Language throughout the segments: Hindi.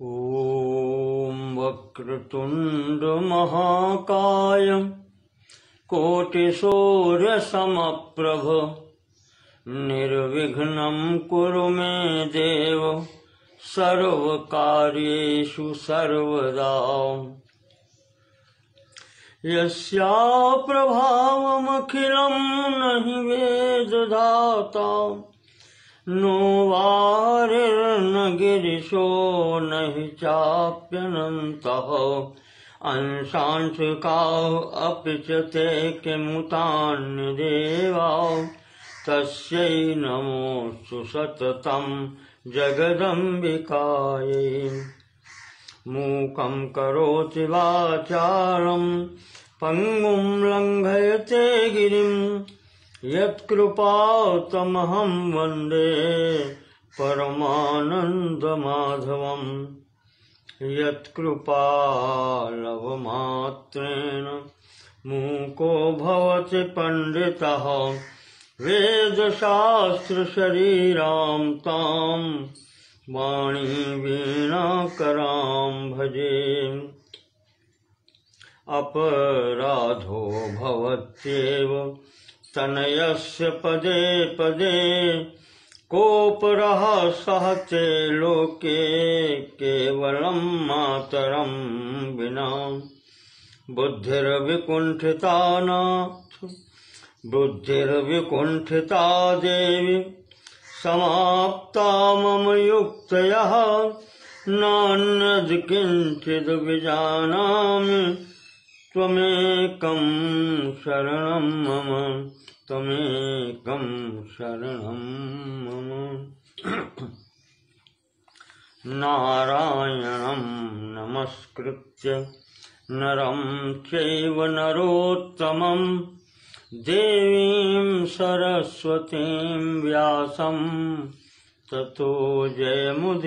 ॐ वक्रतुण्ड महाकाय कोटिसूर्यसमप्रभ निर्विघ्नं कुरु मे देव सर्वकार्येषु सर्वदा। यस्या प्रभावमखिलं नहि वेदधाता नो वारिर्न गिरिशो नहि चाप्यनन्तः अंशांशुकाः अपि च ते किमुतान्यदेवाः तस्यै नमोऽस्तु सततं जगदम्बिकायै। मूकं करोति वाचालं पङ्गुं लङ्घयते गिरिं यत्कृपातमहं वन्दे परमानन्दमाधवम्। यत्कृपालवमात्रेण मूको भवति पण्डितः वेदशास्त्रशरीरां तां वाणीवीणाकरां भजे। अपराधो भवत्येव तनयस्य पदे पदे कोपरः सहते लोके केवलं मातरं विना। बुद्धिर्विकुण्ठिता देवी समाप्ता मम युक्तयः नान्यद् किञ्चिद् विजानामि त्वमेकं शरणं मम त्वमेकं शरणं मम। नारायणं नमस्कृत्य नरं चैव नरोत्तमं देवीं सरस्वतीं व्यासं ततो जयमुदीरयेत्।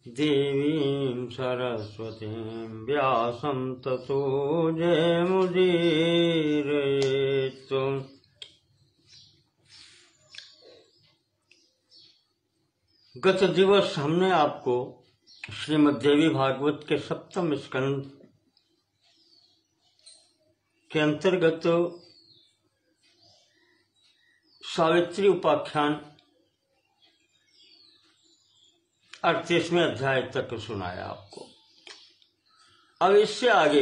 देवीं सरस्वतीं व्यासं ततो जयमुदीरयेत्। गत दिवस हमने आपको श्रीमद् देवी भागवत के सप्तम स्कंद के अंतर्गत सावित्री उपाख्यान 38वें अध्याय तक सुनाया आपको। अब इससे आगे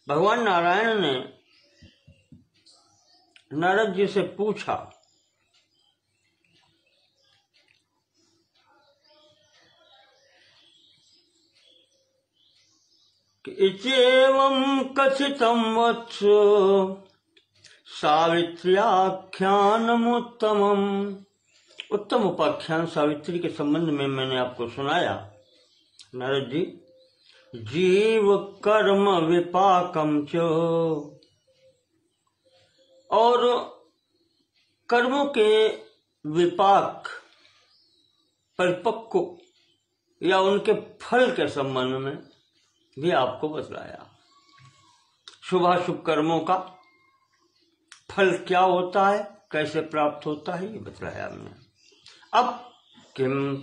भगवान नारायण ने नारद जी से पूछा कि इत्येवं कथितं वत्स सावित्र्याख्यानमुत्तमम्। उत्तम उपाख्यान सावित्री के संबंध में मैंने आपको सुनाया नारद जी। जीव कर्म विपाकम च, और कर्मों के विपाक परिपक्व या उनके फल के संबंध में भी आपको बतलाया। शुभाशुभ कर्मों का फल क्या होता है, कैसे प्राप्त होता है, ये बतलाया हमने। अब किम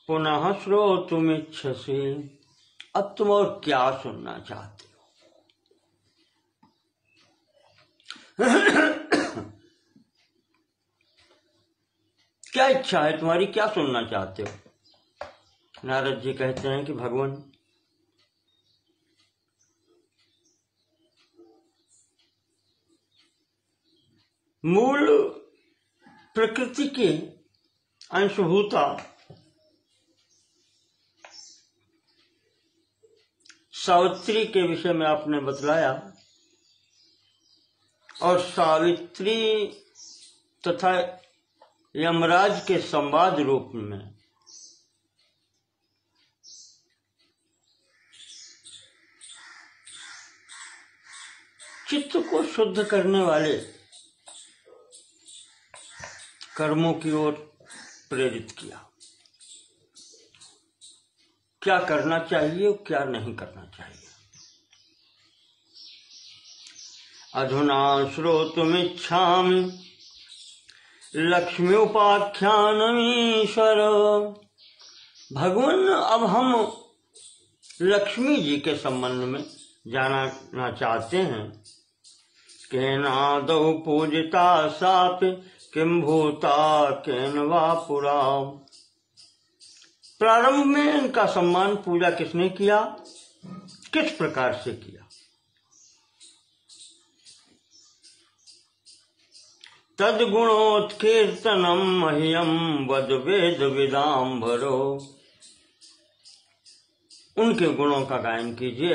पुनः श्रोतुमिच्छसि, अब तुम और क्या सुनना चाहते हो? क्या इच्छा है तुम्हारी, क्या सुनना चाहते हो? नारद जी कहते हैं कि भगवान, मूल प्रकृति के अंशभूता सावित्री के विषय में आपने बतलाया, और सावित्री तथा यमराज के संवाद रूप में चित्त को शुद्ध करने वाले कर्मों की ओर प्रेरित किया। क्या करना चाहिए और क्या नहीं करना चाहिए। अधुना श्रोतुमिच्छामि लक्ष्मी उपाख्यानमीश्वर। भगवान, अब हम लक्ष्मी जी के संबंध में जानना चाहते हैं। केनादौ पूजिता सापि किम भूता केन वा पुरा। प्रारंभ में इनका सम्मान पूजा किसने किया, किस प्रकार से किया। तद्गुणोत्कीर्तनम मह्यम वद वेद विदाम्बरो। उनके गुणों का गायन कीजिए।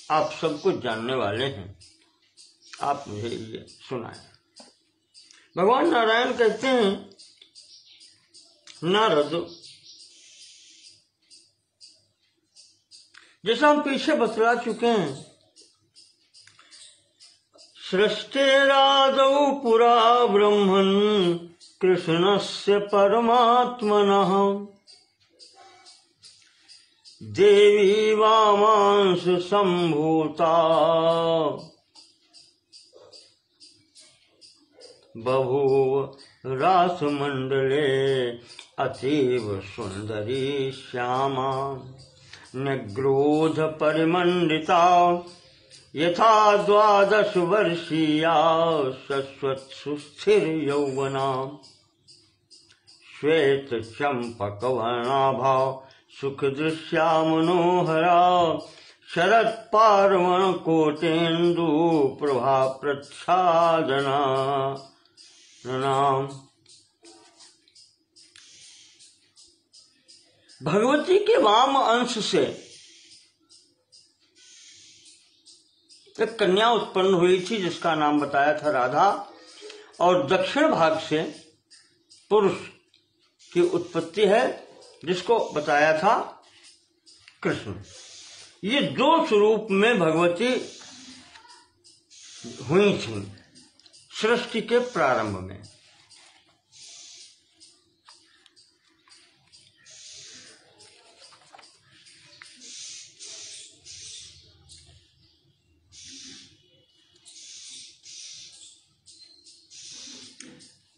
आप सब कुछ जानने वाले हैं, आप मुझे ये सुनाएं। भगवान नारायण कहते हैं, नारद, जैसा हम पीछे बतला चुके हैं, सृष्टिरादौ पुरा ब्रह्मन् कृष्णस्य परमात्मनः देवी वामांश संभूता बभूव रासमंडले अतीव सुंदरी श्यामा निग्रोध परिमंडिता यथा 12 वर्षीया शश्वत सुस्थिर यौवना श्वेत चंपक वर्णाभा सुख दृश्या मनोहरा शरद पार्वण कोटेन्दु प्रभा प्रच्छादना नाम। भगवती के वाम अंश से एक कन्या उत्पन्न हुई थी जिसका नाम बताया था राधा, और दक्षिण भाग से पुरुष की उत्पत्ति है जिसको बताया था कृष्ण। ये 2 स्वरूप में भगवती हुई थी सृष्टि के प्रारंभ में।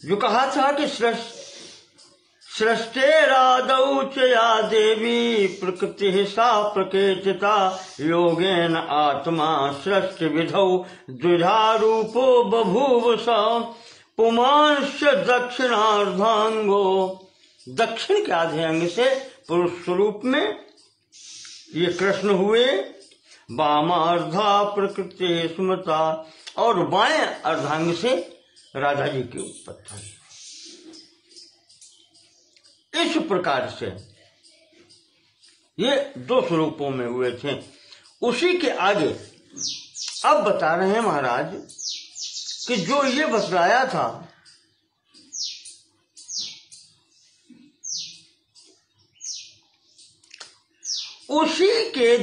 जो कहा था कि सृष्टेरादौ च या देवी प्रकृति सा प्रकृतिता योगेन आत्मा सृष्टि विधौ द्विधा रूपो बभूव सा पुमांश्च दक्षिणार्धांगो। दक्षिण के आधे अंग से पुरुष स्वरूप में ये कृष्ण हुए, वामार्धा प्रकृति स्मृता, और बाएं अर्धांग से राधा जी की उत्पत्ति। इस प्रकार से ये 2 स्वरूपों में हुए थे। उसी के आगे अब बता रहे हैं महाराज कि जो ये बतलाया था उसी के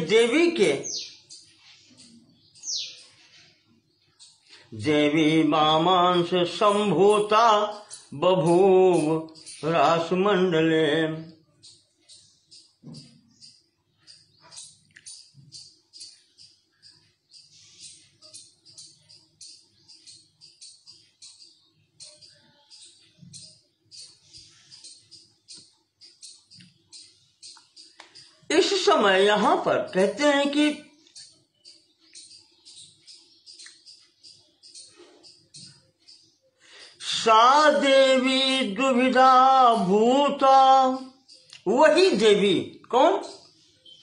देवी वामांश संभूता बभूव रासमंडले। इस समय यहां पर कहते हैं कि सा देवी दुविधा भूता। वही देवी कौन?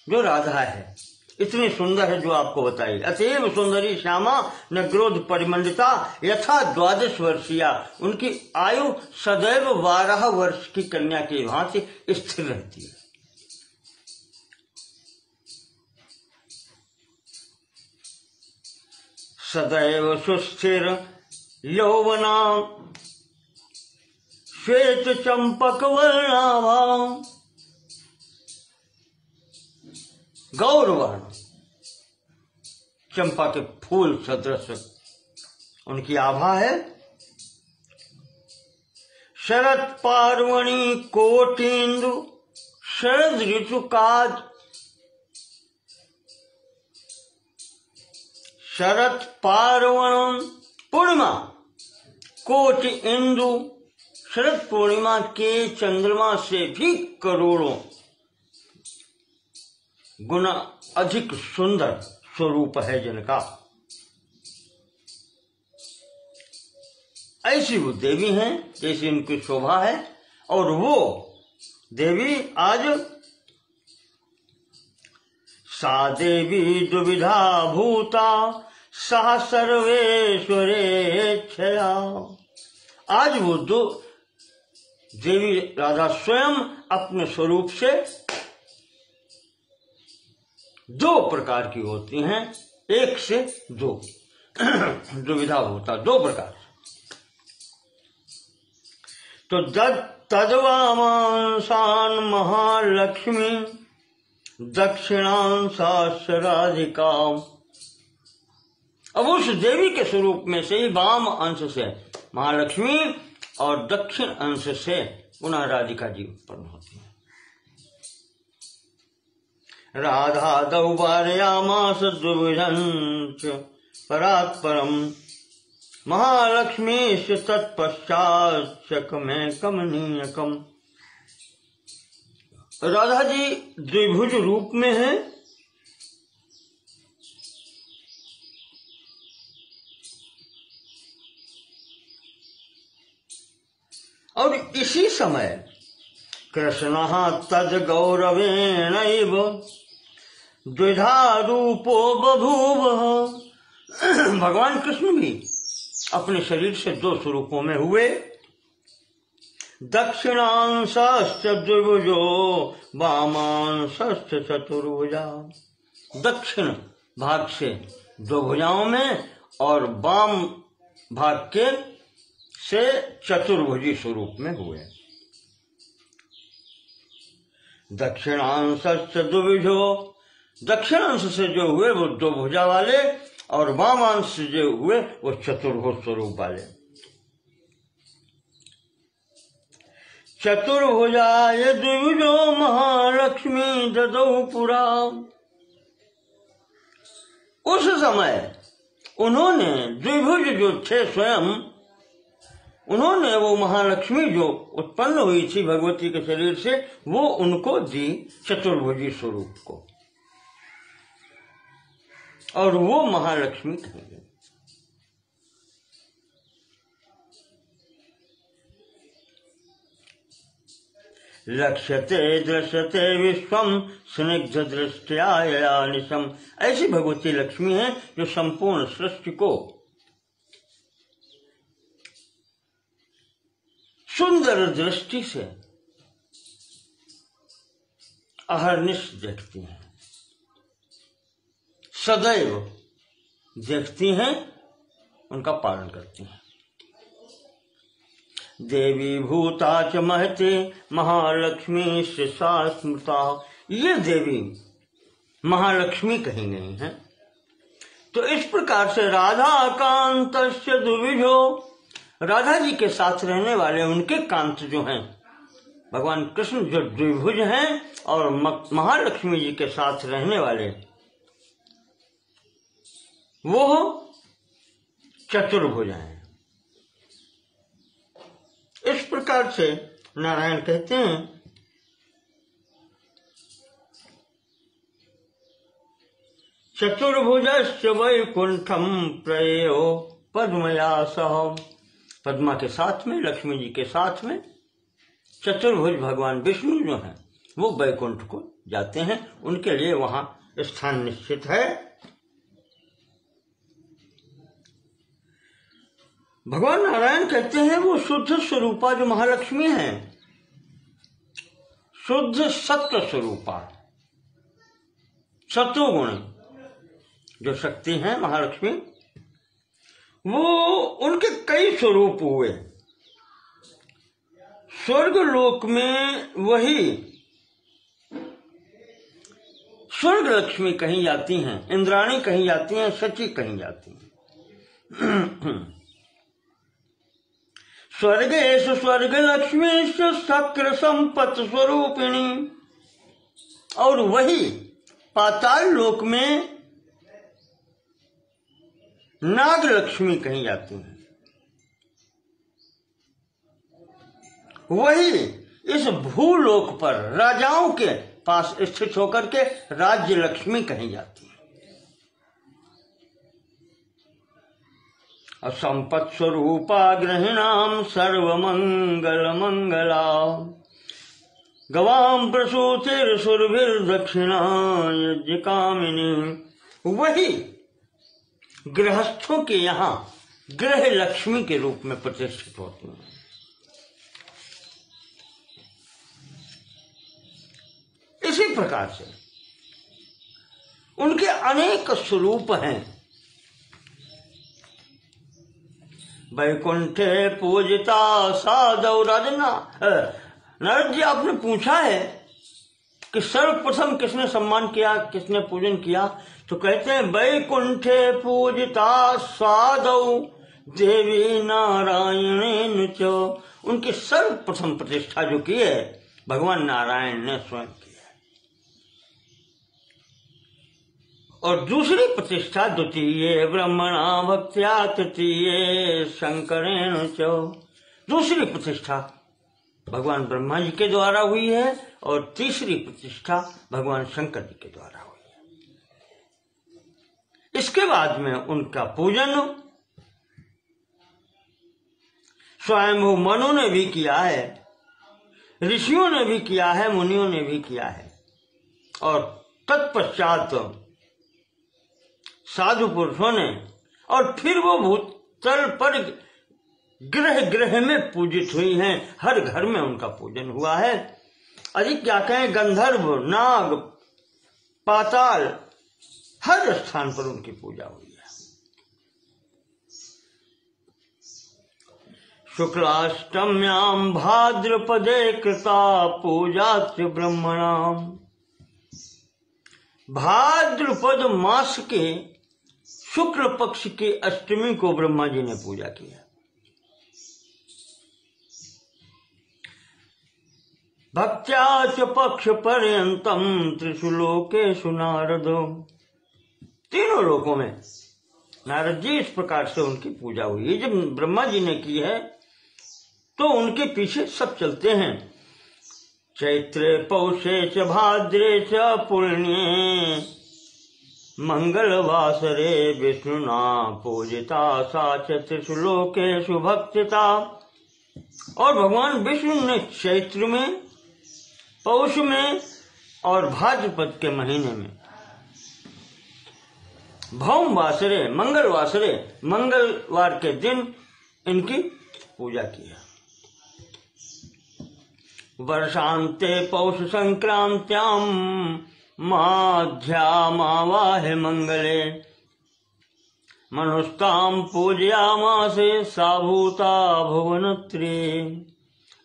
जो राधा है, इतनी सुंदर है जो आपको बताई। अतीव सुंदरी श्यामा निग्रोध परिमंडिता यथा 12 वर्षीया। उनकी आयु सदैव 12 वर्ष की कन्या की भांति स्थिर रहती है। सदैव सुस्थिर यौवना श्वेत चंपक वर्णाभा। गौरवर्ण चंपा के फूल सदृश उनकी आभा है। शरद पार्वणी कोटिंदु। शरद ऋतु का शरद पार्वण पूर्णिमा कोटि इंदु शरद पूर्णिमा के चंद्रमा से भी करोड़ों गुना अधिक सुंदर स्वरूप है जिनका। ऐसी वो देवी हैं जैसी उनकी शोभा है। और वो देवी आज सा देवी दुविधा भूता सा सर्वेश्वरेच्छया। आज वो दो देवी राधा स्वयं अपने स्वरूप से दो प्रकार की होती हैं, एक से दो दुविधा होता दो प्रकार। तो तद्वामांसान महालक्ष्मी दक्षिणांशाश्च राधिका। अब उस देवी के स्वरूप में से ही वाम अंश से महालक्ष्मी और दक्षिण अंश से पुनः राधिका जी उत्पन्न होती है। राधा दौबारयामास द्विभुजञ्च परात्परम् महालक्ष्मीश्च तत्पश्चाच्चकमेकमनीयकम्। राधा जी द्विभुज रूप में है और इसी समय कृष्णः तद गौरवेणैव द्विधा रूपो बभूव। भगवान कृष्ण भी अपने शरीर से दो स्वरूपों में हुए। दक्षिणांशाश्च द्विभुजो वामांशाश्च चतुर्भुजा। दक्षिण भाग से दो भुजाओं में और वाम भाग के से चतुर्भुजी स्वरूप में हुए। दक्षिणांशाश्च द्विभुजो, दक्षिण अंश से जो हुए वो दो भुजा वाले और वामांश से जो हुए वो चतुर्भुज स्वरूप वाले। चतुर्भुजाय द्विभुजो महालक्ष्मी ददौ पुरा। उस समय उन्होंने द्विभुज जो थे स्वयं, उन्होंने वो महालक्ष्मी जो उत्पन्न हुई थी भगवती के शरीर से, वो उनको दी चतुर्भुजी स्वरूप को, और वो महालक्ष्मी कहेंगे। लक्ष्यते दृश्यते विश्वम स्निग्ध दृष्टया निशम। ऐसी भगवती लक्ष्मी है जो संपूर्ण सृष्टि को सुंदर दृष्टि से अहर्निश देखती हैं, सदैव देखती हैं, उनका पालन करती हैं। देवी भूता च महते महालक्ष्मी सा स्मृता। ये देवी महालक्ष्मी कही गई हैं। तो इस प्रकार से राधा कांतस्य द्विभुजो, राधा जी के साथ रहने वाले उनके कांत जो हैं भगवान कृष्ण जो द्विभुज हैं, और महालक्ष्मी जी के साथ रहने वाले वो चतुर्भुज हैं। इस प्रकार से नारायण कहते हैं चतुर्भुजश्च वैकुंठम प्रयो पद्मया सह। पद्मा के साथ में, लक्ष्मी जी के साथ में चतुर्भुज भगवान विष्णु जो हैं वो वैकुंठ को जाते हैं, उनके लिए वहां स्थान निश्चित है। भगवान नारायण कहते हैं वो शुद्ध स्वरूपा जो महालक्ष्मी है, शुद्ध सत्व स्वरूपा, सत्वगुण जो शक्ति है महालक्ष्मी, वो उनके कई स्वरूप हुए। स्वर्ग लोक में वही स्वर्ग लक्ष्मी कहीं जाती हैं, इंद्राणी कहीं जाती हैं, शची कहीं जाती हैं। स्वर्गेषु स्वर्ग लक्ष्मीषु शक्र संपत् स्वरूपिणी। और वही पाताल लोक में नाग लक्ष्मी कहीं जाती हैं। वही इस भूलोक पर राजाओं के पास स्थित होकर के राज्य लक्ष्मी कही जाती है। असंपत् स्वरूपा गृहिणाम सर्वमंगल मंगला गवाम प्रसूतिर सुरभिर दक्षिणा यज्ञ कामिनी। वही गृहस्थों के यहाँ गृह लक्ष्मी के रूप में प्रतिष्ठित होती हैं। इसी प्रकार से उनके अनेक स्वरूप हैं। वैकुंठे पूजिता साधव राजना। नारद जी, आपने पूछा है कि सर्वप्रथम किसने सम्मान किया, किसने पूजन किया, तो कहते हैं वैकुंठे पूजिता साधव देवी नारायण च। उनकी सर्वप्रथम प्रतिष्ठा जो की है भगवान नारायण ने स्वयं की है। और दूसरी प्रतिष्ठा द्वितीय ब्रह्मणा भक्त्या तृतीय शंकरेण च। दूसरी प्रतिष्ठा भगवान ब्रह्मा जी के द्वारा हुई है और तीसरी प्रतिष्ठा भगवान शंकर जी के द्वारा हुई है। इसके बाद में उनका पूजन स्वयंभू मनु ने भी किया है, ऋषियों ने भी किया है, मुनियों ने भी किया है, और तत्पश्चात साधु पुरुषों ने, और फिर वो भूतल पर ग्रह ग्रह में पूजित हुई हैं। हर घर में उनका पूजन हुआ है। अधिक क्या कहें, गंधर्व, नाग, पाताल, हर स्थान पर उनकी पूजा हुई है। शुक्लाष्टम्याम भाद्रपदे कृता पूजा ब्रह्मणाम। भाद्रपद मास के शुक्ल पक्ष की अष्टमी को ब्रह्मा जी ने पूजा किया। भक्त्या च पक्ष पर्यंतम त्रिषु लोकेषु नारदो। तीनों लोकों में नारद जी इस प्रकार से उनकी पूजा हुई। जब ब्रह्मा जी ने की है तो उनके पीछे सब चलते हैं। चैत्रे पौषे च भाद्रे च पुण्ये मंगलवासरे विष्णुना पूजिता सा च त्रिषु लोकेषु भक्तिता। और भगवान विष्णु ने चैत्र में, पौष में और भाद्रपद के महीने में भौम वासरे, मंगलवासरे, मंगलवार के दिन इनकी पूजा की है। वर्षांते पौष संक्रांत्याम माध्यामावाहे मंगले मनुष्ताम पूजयामासे साभूता भुवनत्रे।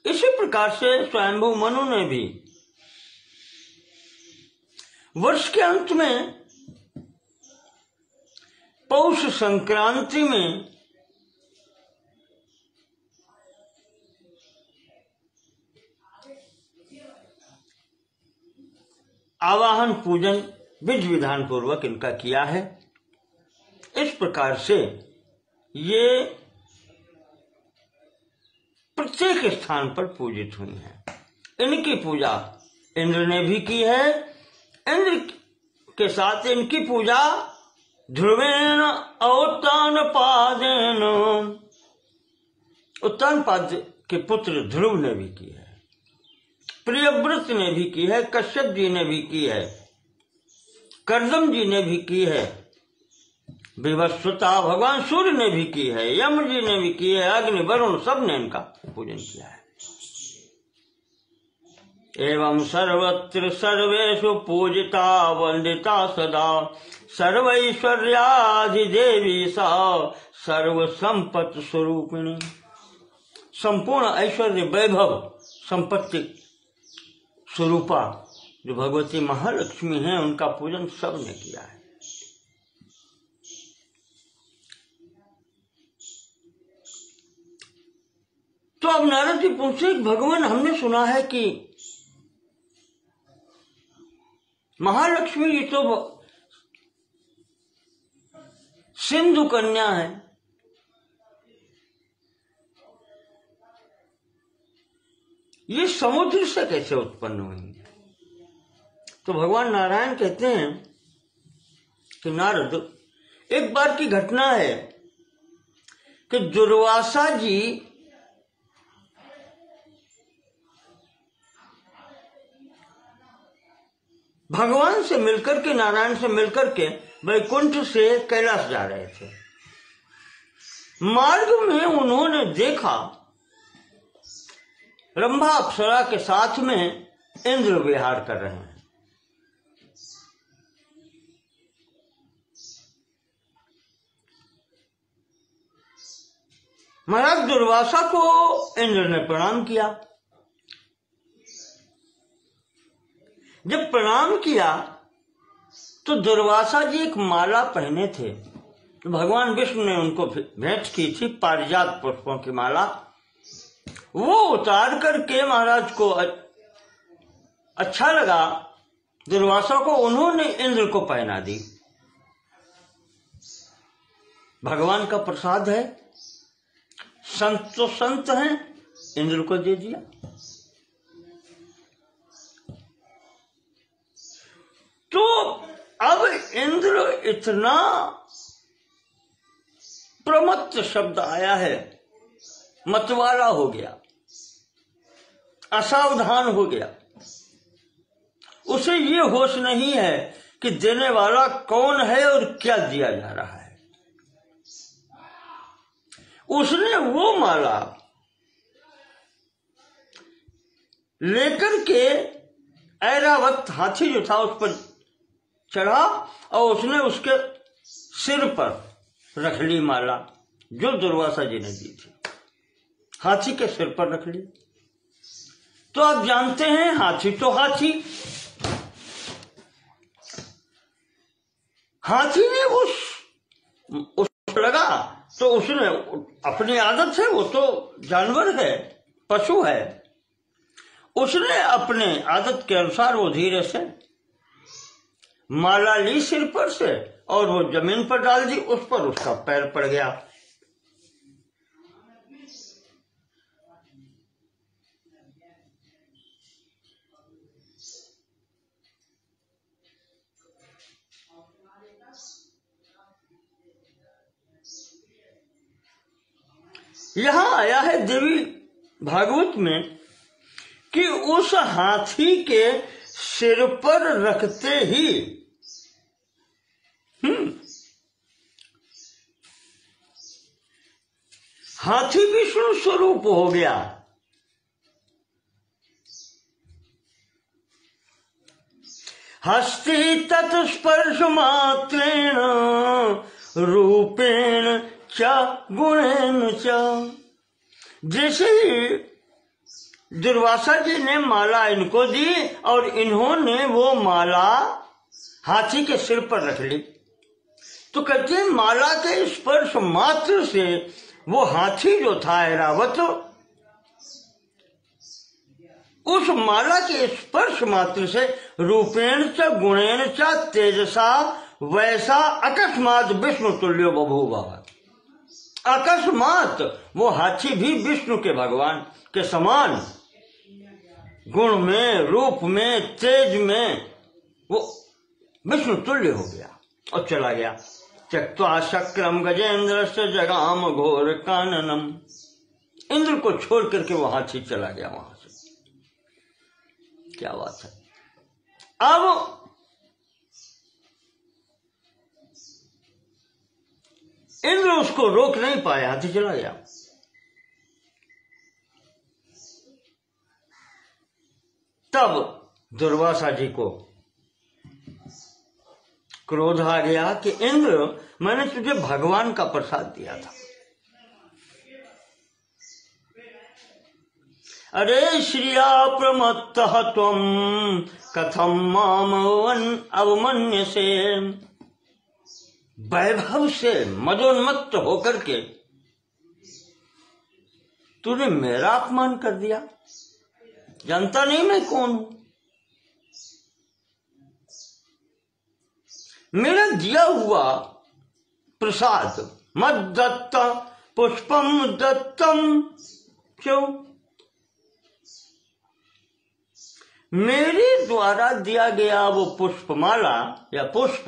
इसी प्रकार से स्वयंभू मनु ने भी वर्ष के अंत में पौष संक्रांति में आवाहन पूजन विधि विधान पूर्वक इनका किया है। इस प्रकार से ये प्रत्येक स्थान पर पूजित हुई हैं। इनकी पूजा इंद्र ने भी की है। इंद्र के साथ इनकी पूजा ध्रुवेण औत्तान पादेन, उत्तान पाद के पुत्र ध्रुव ने भी की है, प्रियव्रत ने भी की है, कश्यप जी ने भी की है, कर्दम जी ने भी की है, विवस्वता भगवान सूर्य ने भी की है, यम जी ने भी की है, अग्नि वरुण सब ने इनका पूजन किया है। एवं सर्वत्र सर्वेषु पूजिता वंदिता सदा सर्वैश्वर्याधिदेवी सा सर्व संपत्ति स्वरूपिणी। संपूर्ण ऐश्वर्य वैभव संपत्ति स्वरूपा जो भगवती महालक्ष्मी है उनका पूजन सबने किया है। तो अब नारद जी पूछे, भगवान हमने सुना है कि महालक्ष्मी तो सिंधु कन्या है, ये समुद्र से कैसे उत्पन्न हुई? तो भगवान नारायण कहते हैं कि नारद, एक बार की घटना है कि दुर्वासा जी भगवान से मिलकर के, नारायण से मिलकर के वैकुंठ से कैलाश जा रहे थे। मार्ग में उन्होंने देखा रंभा अप्सरा के साथ में इंद्र विहार कर रहे हैं। महाराज दुर्वासा को इंद्र ने प्रणाम किया। जब प्रणाम किया तो दुर्वासा जी एक माला पहने थे, तो भगवान विष्णु ने उनको भेंट की थी पारिजात पुष्पों की माला। वो उतार करके महाराज को अच्छा लगा दुर्वासा को, उन्होंने इंद्र को पहना दी। भगवान का प्रसाद है, संत तो संत हैं, इंद्र को दे दिया। तो अब इंद्र इतना प्रमत्त शब्द आया है, मतवाला हो गया, असावधान हो गया। उसे ये होश नहीं है कि देने वाला कौन है और क्या दिया जा रहा है। उसने वो माला लेकर के ऐरावत हाथी जो था उस पर चढ़ा और उसने उसके सिर पर रख ली माला, जो दुर्वासा जी ने दी थी, हाथी के सिर पर रख ली। तो आप जानते हैं हाथी तो हाथी, हाथी ने उस लगा तो उसने, अपनी आदत है, वो तो जानवर है, पशु है, उसने अपने आदत के अनुसार वो धीरे से माला ली सिर पर से और वो जमीन पर डाल दी, उस पर उसका पैर पड़ गया। यहां आया है देवी भागवत में कि उस हाथी के सिर पर रखते ही हाथी विष्णु स्वरूप हो गया। हस्ति तत्स्पर्श मात्रेण रूपेण च गुणेन च। जैसे ही दुर्वासा जी ने माला इनको दी और इन्होंने वो माला हाथी के सिर पर रख ली, तो कहते हैं माला के स्पर्श मात्र से वो हाथी जो था ऐरावत, उस माला के स्पर्श मात्र से रूपेण च गुणेन च तेजसा वैसा अकस्मात विष्णु तुल्यो बभूव। अकस्मात वो हाथी भी विष्णु के भगवान के समान गुण में, रूप में, तेज में वो विष्णु तुल्य हो गया और चला गया। त्यक्त्वा शक्रम गजेंद्र से जगाम घोर काननम। इंद्र को छोड़ करके वो हाथी चला गया वहां से। क्या बात है। अब इंद्र उसको रोक नहीं पाया, हाथी चला गया। तब दुर्वासा जी को क्रोध आ गया कि इंद्र, मैंने तुझे भगवान का प्रसाद दिया था। अरे श्रिया प्रमत्तः त्वं कथम माम अवमन्यसे। वैभव से मदोन्मत्त होकर के तूने मेरा अपमान कर दिया। जानता नहीं मैं कौन हूं? मेरा दिया हुआ प्रसाद मद दत्त पुष्पम दत्तम क्यों, मेरे द्वारा दिया गया वो पुष्पमाला या पुष्प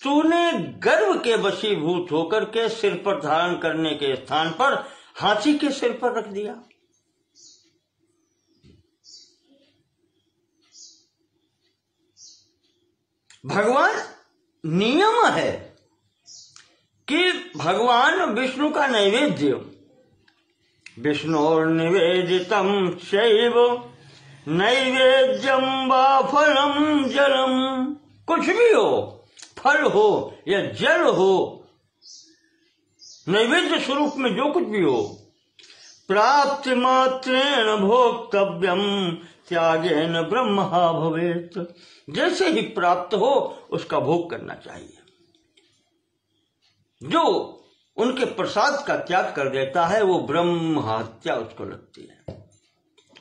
तूने गर्व के वशीभूत होकर के सिर पर धारण करने के स्थान पर हाथी के सिर पर रख दिया। भगवान नियम है कि भगवान विष्णु का नैवेद्य विष्णु निवेदितम शैव नैवेद्यम वा फलम जलम, कुछ भी हो, फल हो या जल हो, नैवेद्य स्वरूप में जो कुछ भी हो, प्राप्ति मात्रेण भोक्तव्यम त्यागेन ब्रह्मा भवेत्, जैसे ही प्राप्त हो उसका भोग करना चाहिए। जो उनके प्रसाद का त्याग कर देता है वो ब्रह्म हत्या उसको लगती है,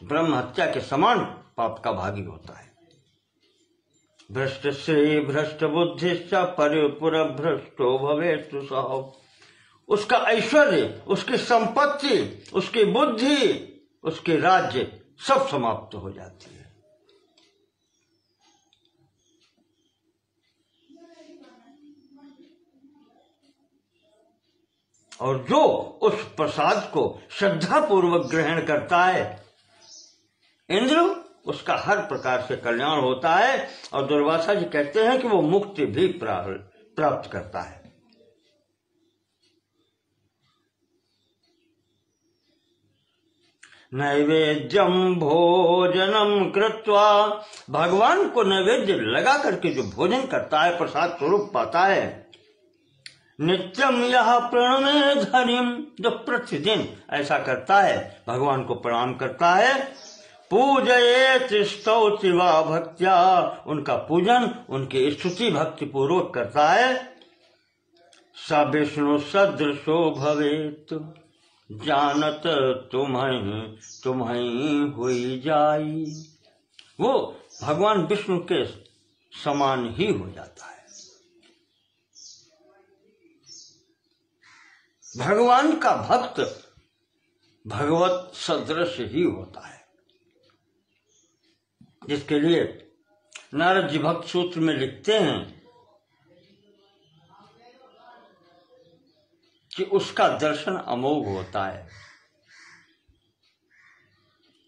ब्रह्म हत्या के समान पाप का भागी होता है। भ्रष्ट श्री भ्रष्ट बुद्धि परिपुर भ्रष्टो भवेत् सः, उसका ऐश्वर्य, उसकी संपत्ति, उसकी बुद्धि, उसके राज्य सब समाप्त हो जाती है। और जो उस प्रसाद को श्रद्धा पूर्वक ग्रहण करता है इंद्र, उसका हर प्रकार से कल्याण होता है। और दुर्वासा जी कहते हैं कि वो मुक्ति भी प्राप्त करता है। नैवेद्यम भोजनम कृत्वा, भगवान को नैवेद्य लगा करके जो भोजन करता है, प्रसाद स्वरूप पाता है, नित्यम यह प्रणमे धरिम, जो प्रतिदिन ऐसा करता है, भगवान को प्रणाम करता है, पूजयेत स्तौति वा भक्त्या, उनका पूजन, उनकी स्तुति भक्ति पूर्वक करता है, स विष्णु सदृशो भवेत्, जानत तुम्हें हुई जाई, वो भगवान विष्णु के समान ही हो जाता है। भगवान का भक्त भगवत सदृश ही होता है, जिसके लिए नारद जी भक्त सूत्र में लिखते हैं कि उसका दर्शन अमोघ होता है,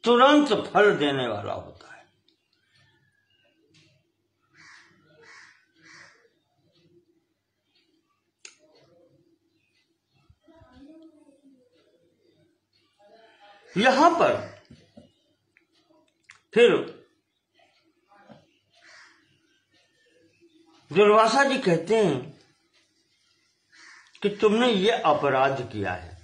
तुरंत फल देने वाला होता है। यहां पर फिर दुर्वासा जी कहते हैं कि तुमने ये अपराध किया है।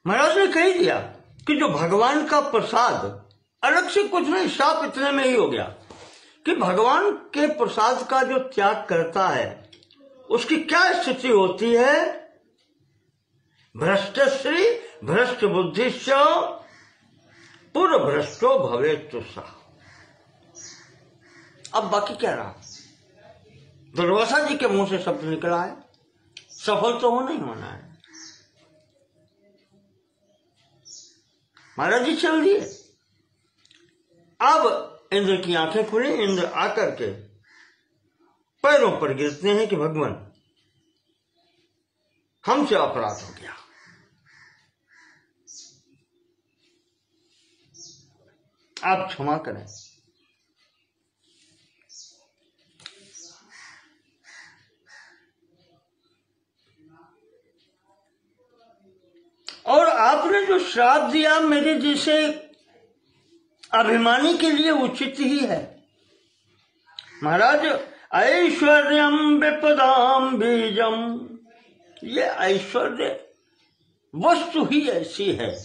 महाराज ने कह दिया कि जो भगवान का प्रसाद, अलग से कुछ नहीं, शाप इतने में ही हो गया कि भगवान के प्रसाद का जो त्याग करता है उसकी क्या स्थिति होती है। भ्रष्ट श्री भ्रष्ट बुद्धिश्च पूर्व भ्रष्टो भवेत् सः। अब बाकी क्या रहा, दुर्वासा जी के मुंह से शब्द निकला है, सफल तो होना ही होना है। महाराज जी चल दिए। अब इंद्र की आंखें खुली, इंद्र आकर के पैरों पर गिरते हैं कि भगवान हमसे अपराध हो गया, आप क्षमा करें। और आपने जो श्राप दिया मेरे जैसे अभिमानी के लिए उचित ही है। महाराज, ऐश्वर्यम विपदाम बीजम, ये ऐश्वर्य वस्तु ही ऐसी है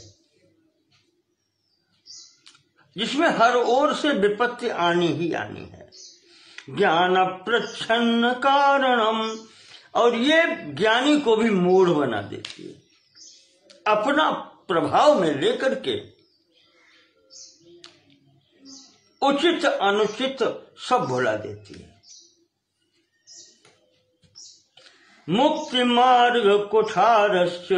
जिसमें हर ओर से विपत्ति आनी ही आनी है। ज्ञान प्रच्छन्न कारणम, और ये ज्ञानी को भी मूढ़ बना देती है, अपना प्रभाव में लेकर के उचित अनुचित सब भुला देती है। मुक्ति मार्ग कुठारस्य,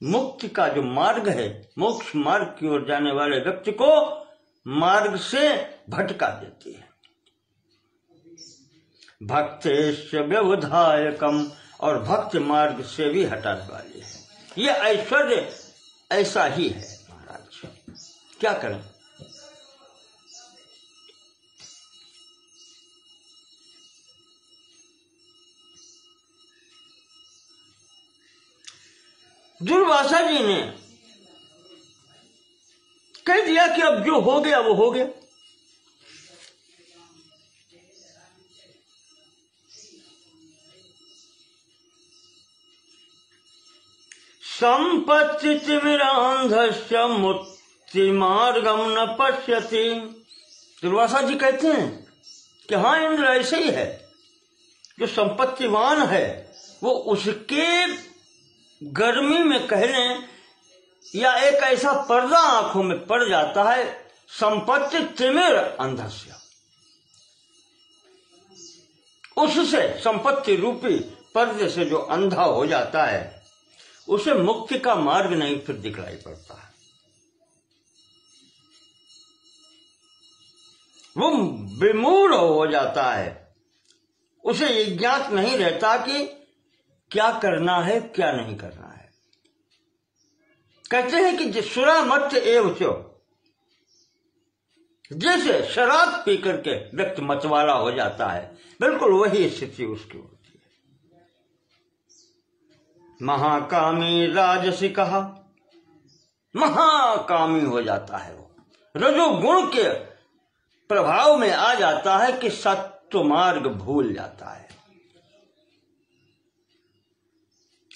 मुक्ति का जो मार्ग है, मोक्ष मार्ग की ओर जाने वाले व्यक्ति को मार्ग से भटका देती है। भक्तेश्च व्यवधायकम, और भक्त मार्ग से भी हटाने वाली है। ये ऐश्वर्य ऐसा ही है महाराज, क्या करें। दुर्वासा जी ने कह दिया कि अब जो हो गया वो हो गया। संपत्ति तिमिरांधस्य मुक्ति मार्गम न पश्यति। दुर्वासा जी कहते हैं कि हाँ इंद्र ऐसे ही है, जो संपत्तिवान है वो उसके गर्मी में कह लें या एक ऐसा पर्दा आंखों में पड़ जाता है, संपत्ति तिमिर अंधस्य, उससे संपत्ति रूपी पर्दे से जो अंधा हो जाता है उसे मुक्ति का मार्ग नहीं फिर दिखलाई पड़ता है। वो विमूढ़ हो जाता है, उसे ये ज्ञात नहीं रहता कि क्या करना है क्या नहीं करना है। कहते हैं कि सुरा मत एव चो, जैसे शराब पी करके व्यक्ति मतवाला हो जाता है, बिल्कुल वही स्थिति उसकी होती है। महाकामी राजसी कहा, महाकामी हो जाता है वो, रजोगुण के प्रभाव में आ जाता है कि सत्व मार्ग भूल जाता है।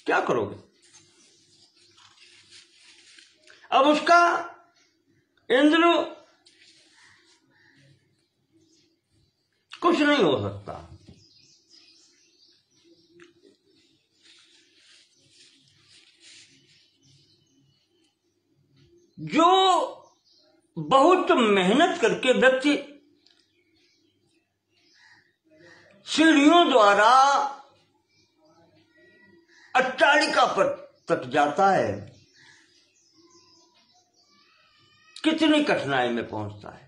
क्या करोगे। अब उसका इंद्र कुछ नहीं हो सकता। जो बहुत मेहनत करके व्यक्ति सीढ़ियों द्वारा अट्टालिका पर तक जाता है, कितनी कठिनाई में पहुंचता है।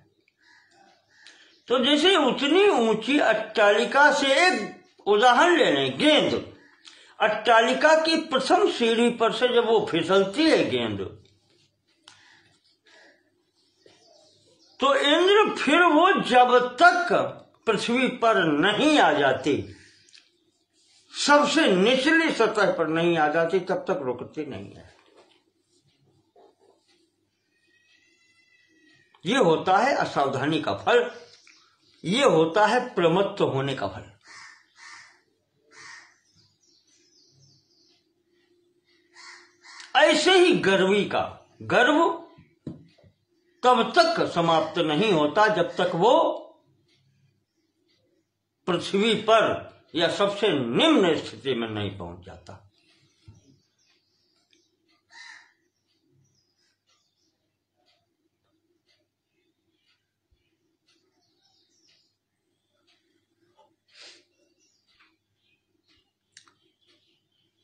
तो जैसे उतनी ऊंची अट्टालिका से एक उदाहरण ले लें, गेंद, अट्टालिका की प्रथम सीढ़ी पर से जब वो फिसलती है गेंद, तो इंद्र फिर वो जब तक पृथ्वी पर नहीं आ जाती, सबसे निचली सतह पर नहीं आ जाती, तब तक रुकती नहीं है। ये होता है असावधानी का फल, ये होता है प्रमत्त होने का फल। ऐसे ही गर्वी का गर्व तब तक समाप्त नहीं होता जब तक वो पृथ्वी पर या सबसे निम्न स्थिति में नहीं पहुंच जाता।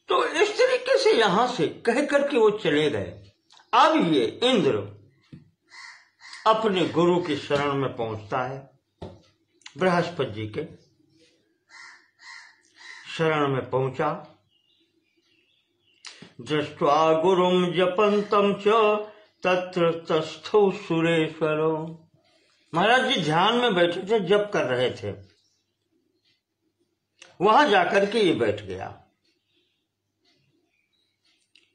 तो इस तरीके से यहां से कह करके वो चले गए। अब ये इंद्र अपने गुरु की शरण में पहुंचता है, बृहस्पति जी के शरण में पहुंचा। दृष्ट्वा गुरुम जपंतम च तत्र तस्थौ सुरेश्वरो। महाराज जी ध्यान में बैठे थे, जप कर रहे थे, वहां जाकर के ये बैठ गया।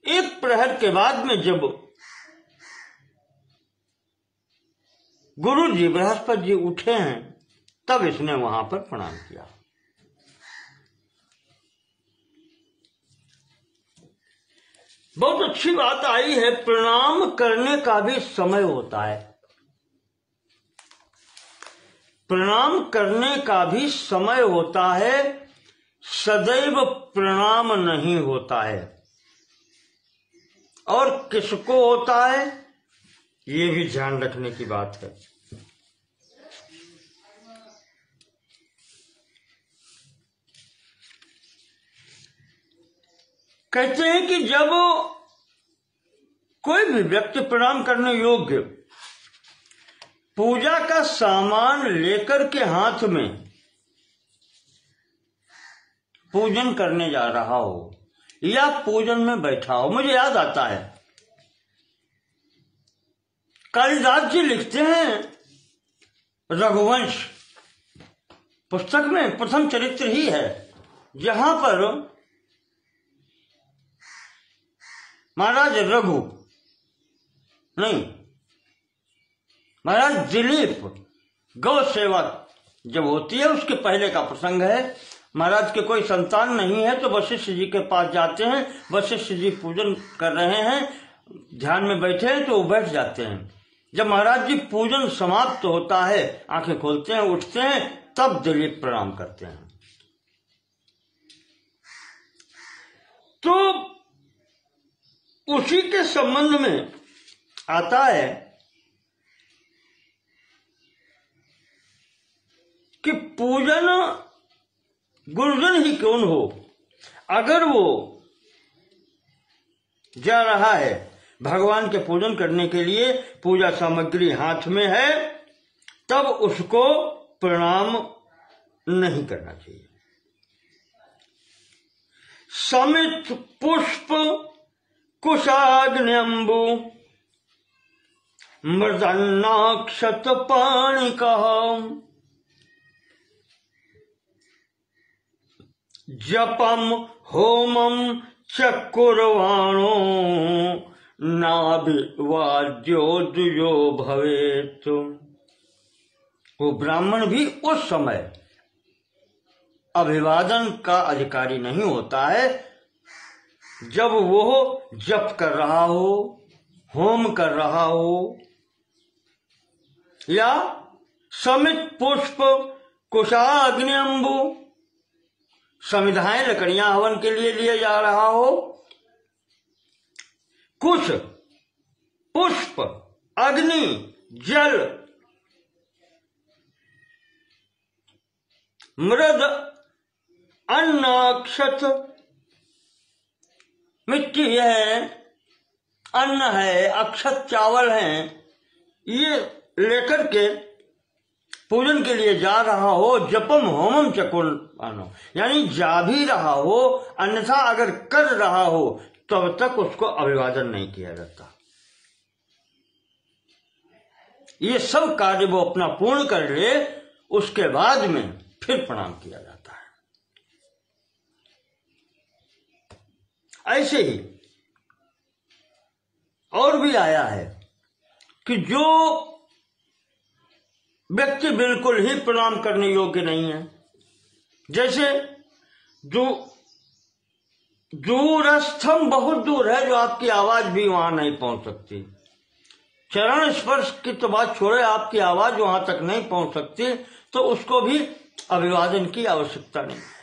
एक प्रहर के बाद में जब गुरु जी बृहस्पति जी उठे हैं, तब इसने वहां पर प्रणाम किया। बहुत अच्छी बात आई है, प्रणाम करने का भी समय होता है। प्रणाम करने का भी समय होता है, सदैव प्रणाम नहीं होता है। और किसको होता है, ये भी ध्यान रखने की बात है। कहते हैं कि जब कोई भी व्यक्ति प्रणाम करने योग्य पूजा का सामान लेकर के हाथ में पूजन करने जा रहा हो या पूजन में बैठा हो, मुझे याद आता है कालिदास जी लिखते हैं रघुवंश पुस्तक में प्रथम चरित्र ही है, जहां पर महाराज महाराज दिलीप गौ सेवा जब होती है उसके पहले का प्रसंग है। महाराज के कोई संतान नहीं है तो वशिष्ठ जी के पास जाते हैं, वशिष्ठ जी पूजन कर रहे हैं, ध्यान में बैठे हैं तो वो बैठ जाते हैं। जब महाराज जी पूजन समाप्त होता है, आंखें खोलते हैं, उठते हैं, तब दिलीप प्रणाम करते हैं। तो उसी के संबंध में आता है कि पूजन गुरुजन ही क्यों हो, अगर वो जा रहा है भगवान के पूजन करने के लिए, पूजा सामग्री हाथ में है, तब उसको प्रणाम नहीं करना चाहिए। समित पुष्प कुशाग्न्यंबु मृदन्नाक्षत पाणिका जपम होमम चकुर्वाणो नाभिवाद्यो द्विजो भवेत्। वो ब्राह्मण भी उस समय अभिवादन का अधिकारी नहीं होता है जब वो जप कर रहा हो, होम कर रहा हो, या समित पुष्प कुशाग्न्यंबु समिधाएं लकड़ियां हवन के लिए जा रहा हो, कुश पुष्प अग्नि जल मृद अन्न अक्षत, मिट्टी है, अन्न है, अक्षत चावल है, ये लेकर के पूजन के लिए जा रहा हो। जपम होमम चकुर्वाणो, यानी जा भी रहा हो, अन्यथा अगर कर रहा हो तब तक उसको अभिवादन नहीं किया जाता। ये सब कार्य वो अपना पूर्ण कर ले, उसके बाद में फिर प्रणाम किया जाता है। ऐसे ही और भी आया है कि जो व्यक्ति बिल्कुल ही प्रणाम करने योग्य नहीं है, जैसे दूरस्थम बहुत दूर है, जो आपकी आवाज भी वहां नहीं पहुंच सकती, चरण स्पर्श की तो बात छोड़े, आपकी आवाज वहां तक नहीं पहुंच सकती, तो उसको भी अभिवादन की आवश्यकता नहीं है।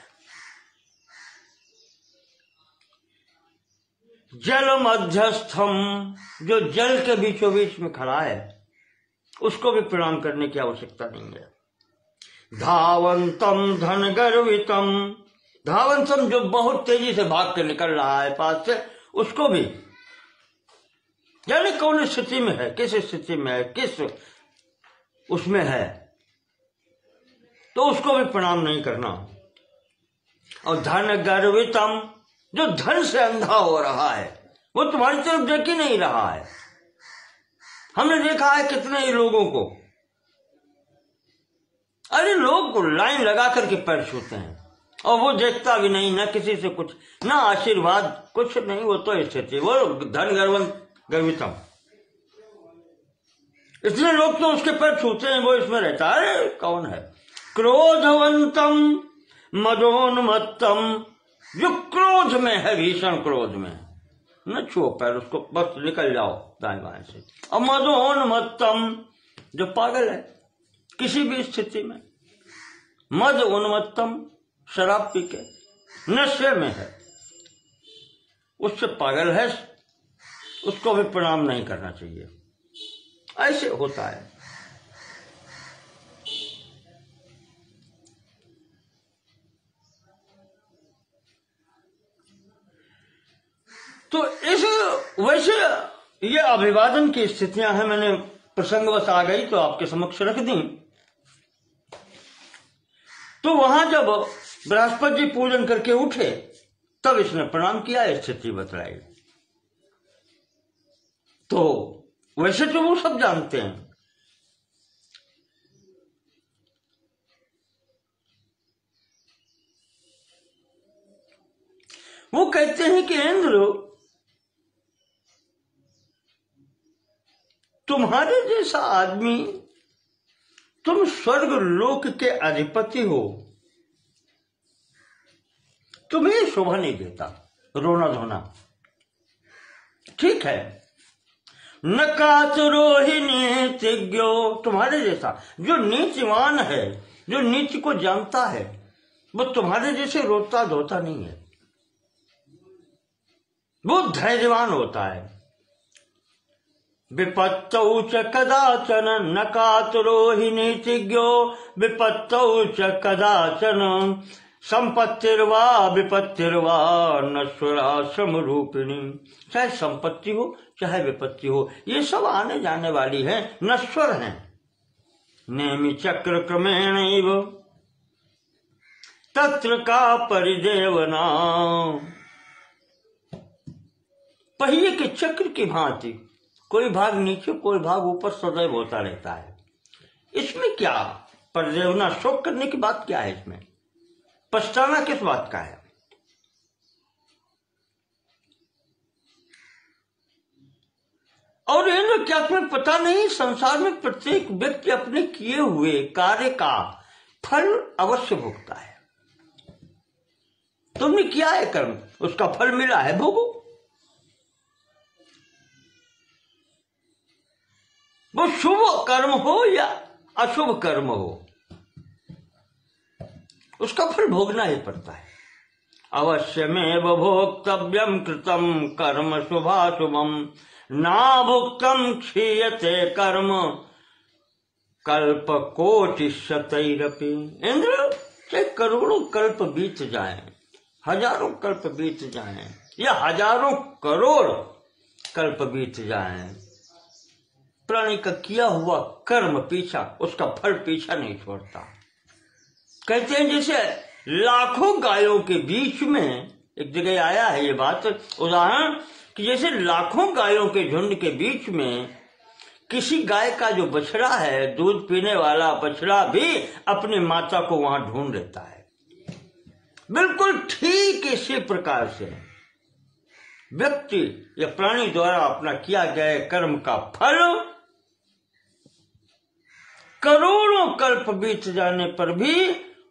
जल मध्यस्थम, जो जल के बीचों बीच में खड़ा है, उसको भी प्रणाम करने की आवश्यकता नहीं है। धावंतम धन गर्वितम, धावंतम जो बहुत तेजी से भाग के निकल रहा है पास से, उसको भी, यानी कौन स्थिति में है, किस स्थिति में है, किस उसमें है, तो उसको भी प्रणाम नहीं करना। और धन गर्वितम, जो धन से अंधा हो रहा है, वो तुम्हारी तरफ देख ही नहीं रहा है। हमने देखा है कितने ही लोगों को, अरे लोग लाइन लगा करके पैर छूते हैं और वो देखता भी नहीं, ना किसी से कुछ, ना आशीर्वाद, कुछ नहीं, वो तो स्थिति, वो धन गर्वितम। इतने लोग तो उसके पैर छूते हैं, वो इसमें रहता है, अरे कौन है। क्रोधवंतम मदोन्मत्तम, जो क्रोध में है, भीषण क्रोध में, न छुओ पैर उसको, बस निकल जाओ दाएं बाएं से। और मदोन्मत्तम, जो पागल है, किसी भी स्थिति में मद उन्मत्तम, शराब पी के नशे में है, उससे पागल है, उसको भी प्रणाम नहीं करना चाहिए। ऐसे होता है। तो इस वैसे ये अभिवादन की स्थितियां हैं, मैंने प्रसंगवश आ गई तो आपके समक्ष रख दी। तो वहां जब बृहस्पति जी पूजन करके उठे तब इसने प्रणाम किया, स्थिति बतलाई। तो वैसे तो वो सब जानते हैं। वो कहते हैं कि इंद्र, तुम्हारे जैसा आदमी, तुम स्वर्ग लोक के अधिपति हो, तुम्हें शोभा नहीं देता रोना धोना। ठीक है, न कातुरोहि नीतिज्ञो, तुम्हारे जैसा जो नीतिवान है, जो नीति को जानता है, वो तुम्हारे जैसे रोता धोता नहीं है, वो धैर्यवान होता है। विपत्तौ च कदाचन न कातुरोहि नीतिज्ञो, विपत्तौ च कदाचन संपत्तिर्वा विपत्तिर्वा नश्वरा समरूपिणी। चाहे संपत्ति हो चाहे विपत्ति हो, ये सब आने जाने वाली है, नश्वर हैं। नेमि चक्र क्रमेणैव तत्र का परिदेवना, पहिए के चक्र की भांति कोई भाग नीचे कोई भाग ऊपर सदैव होता रहता है। इसमें क्या परिदेवना, शोक करने की बात क्या है? इसमें पछताना किस बात का है? और इंद्र, क्या तुम्हें पता नहीं, संसार में प्रत्येक व्यक्ति अपने किए हुए कार्य का फल अवश्य भोगता है। तुमने किया है कर्म, उसका फल मिला है, भोगो। वो शुभ कर्म हो या अशुभ कर्म हो, उसका फल भोगना ही पड़ता है। अवश्यमेव भोक्तव्यम कृतम कर्म शुभाशुभम, ना भुक्तम क्षीयते कर्म कल्प कोटि शतैरपि। इंद्र, चाहे करोड़ों कल्प बीत जाएं, हजारों कल्प बीत जाएं, या हजारों करोड़ कल्प बीत जाएं, प्राणी का किया हुआ कर्म पीछा, उसका फल पीछा नहीं छोड़ता। कहते हैं जैसे लाखों गायों के बीच में, एक जगह आया है ये बात, उदाहरण कि जैसे लाखों गायों के झुंड के बीच में किसी गाय का जो बछड़ा है, दूध पीने वाला बछड़ा भी अपनी माता को वहां ढूंढ लेता है। बिल्कुल ठीक इसी प्रकार से व्यक्ति या प्राणी द्वारा अपना किया गया कर्म का फल करोड़ों कल्प बीत जाने पर भी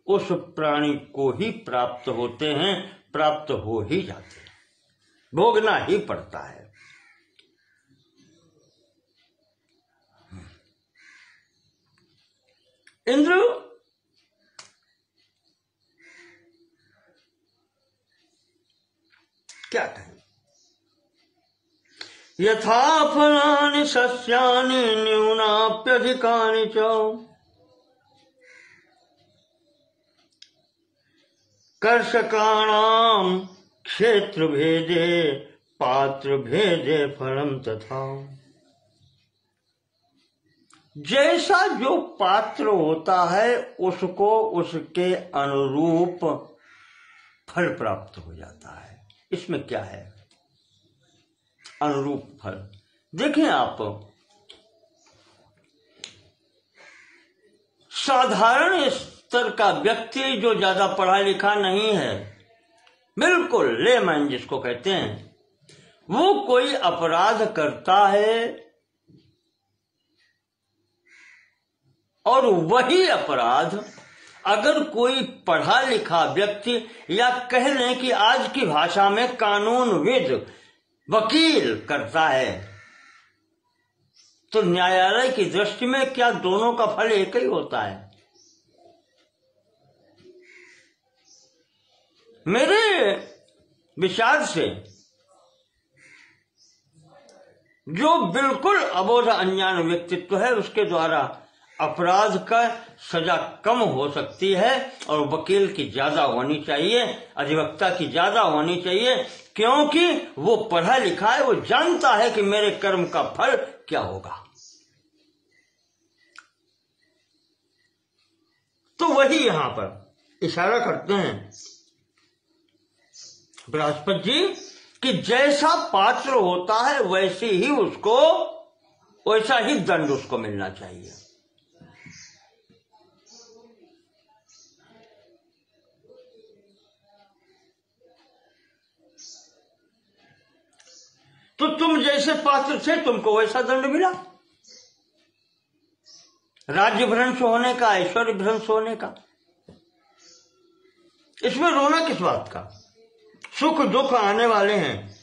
उस प्राणी को ही प्राप्त होते हैं, प्राप्त हो ही जाते हैं, भोगना ही पड़ता है। इंद्र, क्या कहें? यथा फलानि सस्यानि न्यूनाप्यधिकानि च कर्षकाणां क्षेत्र भेदे पात्र भेदे फलम तथा। जैसा जो पात्र होता है उसको उसके अनुरूप फल प्राप्त हो जाता है। इसमें क्या है? अनुरूप फल। देखें आप, साधारण स्तर का व्यक्ति जो ज्यादा पढ़ा लिखा नहीं है, बिल्कुल लेमैन जिसको कहते हैं, वो कोई अपराध करता है और वही अपराध अगर कोई पढ़ा लिखा व्यक्ति, या कह लें कि आज की भाषा में कानूनविद, वकील करता है, तो न्यायालय की दृष्टि में क्या दोनों का फल एक ही होता है? मेरे विचार से जो बिल्कुल अबोध अज्ञान व्यक्तित्व है उसके द्वारा अपराध का सजा कम हो सकती है और वकील की ज्यादा होनी चाहिए, अधिवक्ता की ज्यादा होनी चाहिए, क्योंकि वो पढ़ा लिखा है, वो जानता है कि मेरे कर्म का फल क्या होगा। तो वही यहां पर इशारा करते हैं बृहस्पति जी कि जैसा पात्र होता है वैसे ही उसको, वैसा ही दंड उसको मिलना चाहिए। तो तुम जैसे पात्र थे तुमको वैसा दंड मिला। राज्य भ्रंश होने का, ऐश्वर्य भ्रंश होने का, इसमें रोना किस बात का? सुख दुख आने वाले हैं।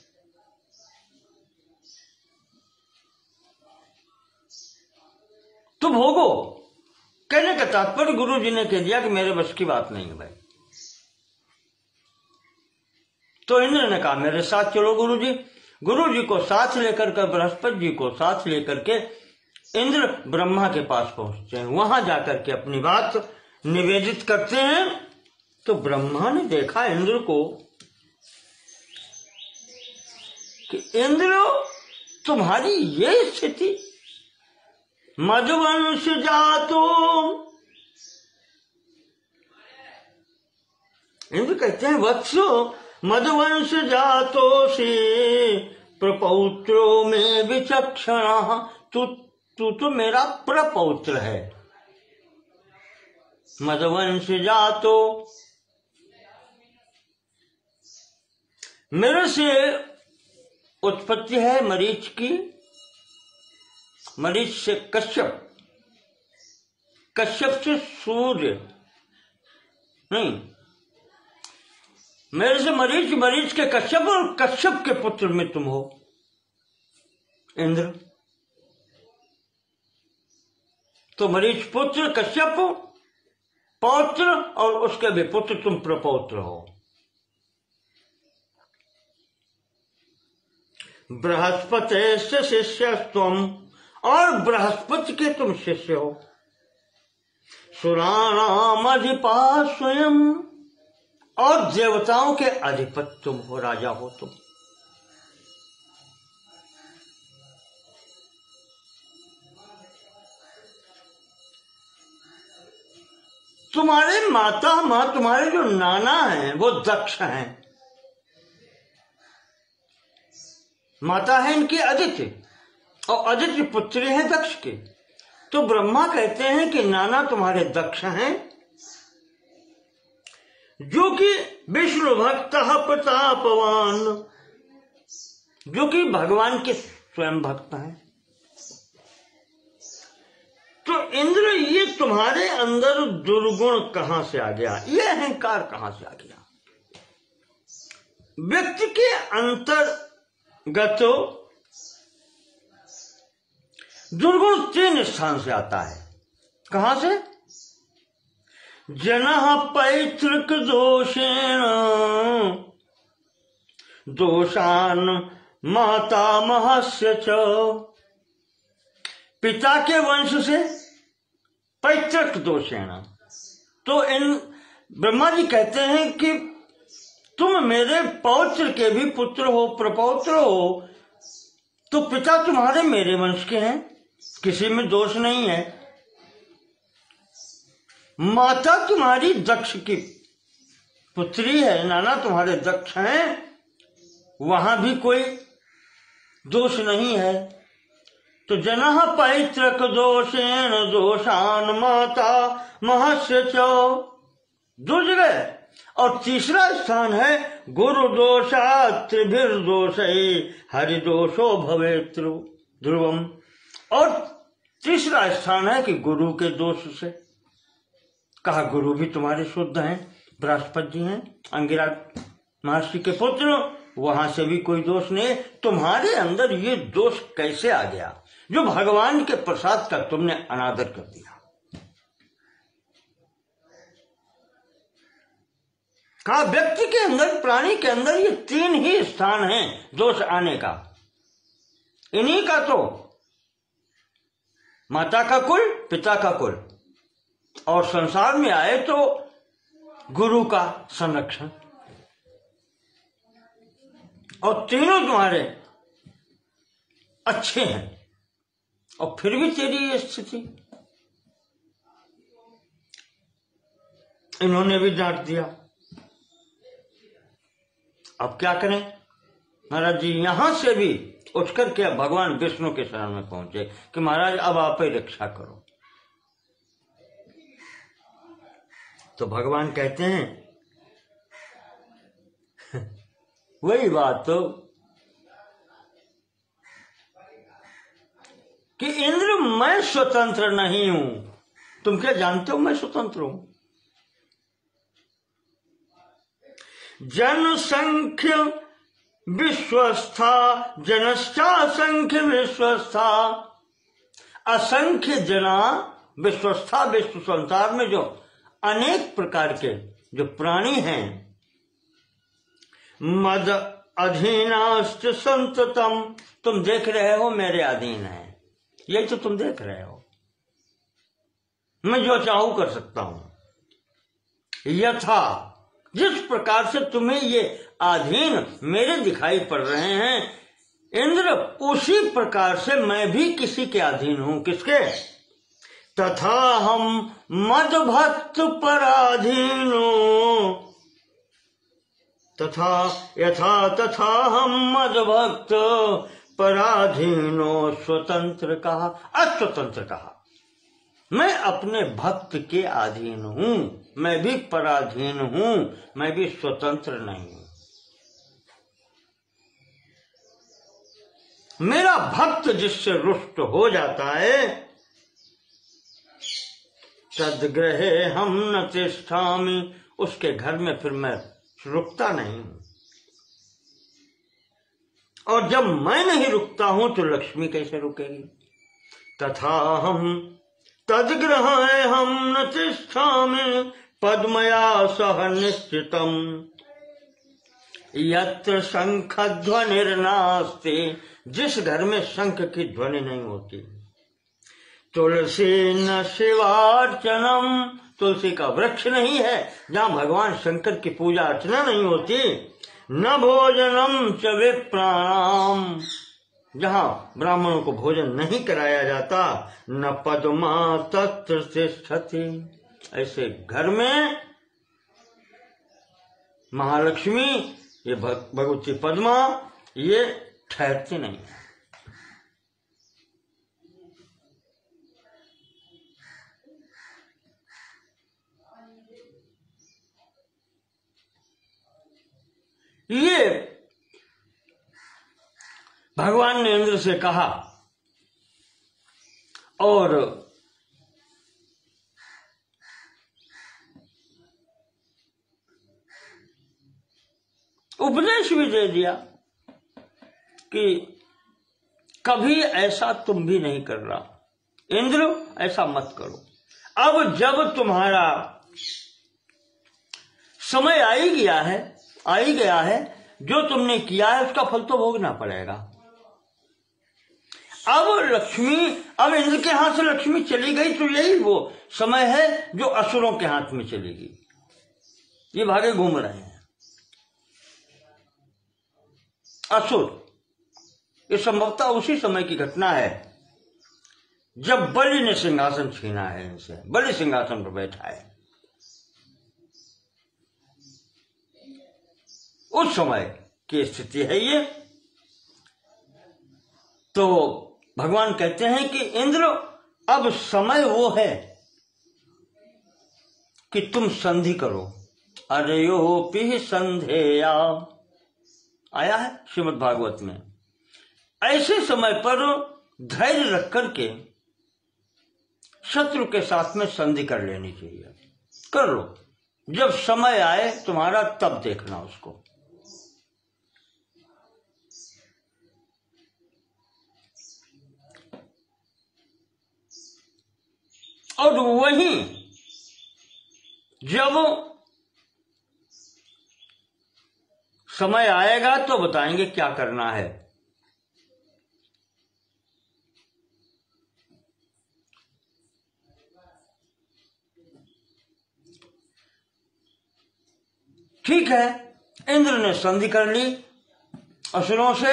तो भोगो। कहने का तात्पर्य गुरु जी ने कह दिया कि मेरे बस की बात नहीं है भाई। तो इंद्र ने कहा मेरे साथ चलो गुरु जी। गुरु जी को साथ लेकर के, बृहस्पति जी को साथ लेकर के इंद्र ब्रह्मा के पास पहुंचते हैं। वहां जाकर के अपनी बात निवेदित करते हैं। तो ब्रह्मा ने देखा इंद्र को कि इंद्र तुम्हारी ये स्थिति, मधुवंश जातो। इंद्र कहते हैं वत्सो मधुवंश जातो से प्रपौत्रो में विचक्षण। तू तो मेरा प्रपौत्र है, मधुवंश जातो। मेरे से उत्पत्ति है मरीच की, मरीच से कश्यप, कश्यप से सूर्य नहीं, मेरे से मरीच, मरीच के कश्यप और कश्यप के पुत्र में तुम हो इंद्र। तो मरीच पुत्र, कश्यप पौत्र और उसके भी पुत्र, तुम प्रपौत्र हो। बृहस्पति से शिष्य तुम, और बृहस्पति के तुम शिष्य हो। सुराणाम अधिपा स्वयं, और देवताओं के अधिपति तुम हो, राजा हो तुम। तुम्हारे माता मां, तुम्हारे जो नाना हैं वो दक्ष हैं। माता है इनकी अदिति, और अदिति पुत्री है दक्ष की। तो ब्रह्मा कहते हैं कि नाना तुम्हारे दक्ष हैं, जो कि विष्णु भक्त प्रतापवान, जो कि भगवान के स्वयं भक्त हैं। तो इंद्र ये तुम्हारे अंदर दुर्गुण कहां से आ गया, ये अहंकार कहां से आ गया? व्यक्ति के अंतर्गत दुर्गुण 3 स्थान से आता है। कहां से? जनः पैतृक दोषेण दोषान मातामहस्य च। पिता के वंश से पैतृक दोषेण। तो इन ब्रह्मा जी कहते हैं कि तुम मेरे पौत्र के भी पुत्र हो, प्रपौत्र हो, तो पिता तुम्हारे मेरे वंश के हैं, किसी में दोष नहीं है। माता तुम्हारी दक्ष की पुत्री है, नाना तुम्हारे दक्ष हैं, वहां भी कोई दोष नहीं है। तो जनः पैतृक दोषेण दोषान माता महस्य च, 2 जगह। और तीसरा स्थान है गुरु दोषा त्रिभिर्दोषे हरिदोषो भवेत् ध्रुवम। और तीसरा स्थान है कि गुरु के दोष से। कहा गुरु भी तुम्हारे शुद्ध हैं, बृहस्पति जी हैं, अंगिरा महर्षि के पुत्र, वहां से भी कोई दोष नहीं। तुम्हारे अंदर ये दोष कैसे आ गया? जो भगवान के प्रसाद का तुमने अनादर कर दिया। कहा व्यक्ति के अंदर, प्राणी के अंदर ये 3 ही स्थान हैं दोष आने का। इन्हीं का तो माता का कुल, पिता का कुल, और संसार में आए तो गुरु का संरक्षण, और तीनों तुम्हारे अच्छे हैं, और फिर भी तेरी ये स्थिति। इन्होंने भी डांट दिया। अब क्या करें महाराज जी? यहां से भी उठकर के भगवान विष्णु के शरण में पहुंचे कि महाराज अब आप ही रक्षा करो। तो भगवान कहते हैं वही बात तो कि इंद्र मैं स्वतंत्र नहीं हूं। तुम क्या जानते हो मैं स्वतंत्र हूं? जनसंख्य विश्वस्था जनश्चासंख्य विश्वस्था। असंख्य जना विश्वस्था, विश्व संसार में जो अनेक प्रकार के जो प्राणी हैं, मद अधीनाश्च संततम। तुम देख रहे हो मेरे अधीन है, यही तो तुम देख रहे हो। मैं जो चाहूं कर सकता हूं। यथा, जिस प्रकार से तुम्हें ये अधीन मेरे दिखाई पड़ रहे हैं इंद्र, उसी प्रकार से मैं भी किसी के अधीन हूं। किसके? तथा हम मद भक्त पराधीनो, तथा यथा तथा हम मद भक्त पराधीनो स्वतंत्र कहा, अस्वतंत्र कहा। मैं अपने भक्त के अधीन हूं, मैं भी पराधीन हूं, मैं भी स्वतंत्र नहीं हूं। मेरा भक्त जिससे रुष्ट हो जाता है, तद्ग्रहे हम न तिष्ठामि, उसके घर में फिर मैं रुकता नहीं हूं। और जब मैं नहीं रुकता हूं तो लक्ष्मी कैसे रुकेगी? तथा हम तद्ग्रहे हम न तिष्ठामि पद्मया सह निश्चितम यत्र शंख ध्वनिर्नास्ति, जिस घर में शंख की ध्वनि नहीं होती। तुलसी न शिवार्चनम, तुलसी का वृक्ष नहीं है जहां भगवान शंकर की पूजा अर्चना नहीं होती। न भोजनम च विप्राणाम, जहां ब्राह्मणों को भोजन नहीं कराया जाता। न पद्मा तत्र तिष्ठति, ऐसे घर में महालक्ष्मी, ये भगवती पद्मा, ये ठहरती नहीं है। ये भगवान ने इंद्र से कहा, और उपदेश भी दे दिया कि कभी ऐसा तुम भी नहीं कर रहा इंद्र, ऐसा मत करो। अब जब तुम्हारा समय आ ही गया है, जो तुमने किया है उसका फल तो भोगना पड़ेगा। अब इंद्र के हाथ से लक्ष्मी चली गई तो यही वो समय है जो असुरों के हाथ में चलेगी। ये भागे घूम रहे हैं असुर। ये संभवतः उसी समय की घटना है जब बलि ने सिंहासन छीना है इनसे। बलि सिंहासन पर बैठा है, उस समय की स्थिति है ये। तो भगवान कहते हैं कि इंद्र, अब समय वो है कि तुम संधि करो। अरयोपि संधेया आया है श्रीमद् भागवत में। ऐसे समय पर धैर्य रख करके शत्रु के साथ में संधि कर लेनी चाहिए। कर लो, जब समय आए तुम्हारा तब देखना उसको। और वहीं जब समय आएगा तो बताएंगे क्या करना है। ठीक है, इंद्र ने संधि कर ली असुरों से,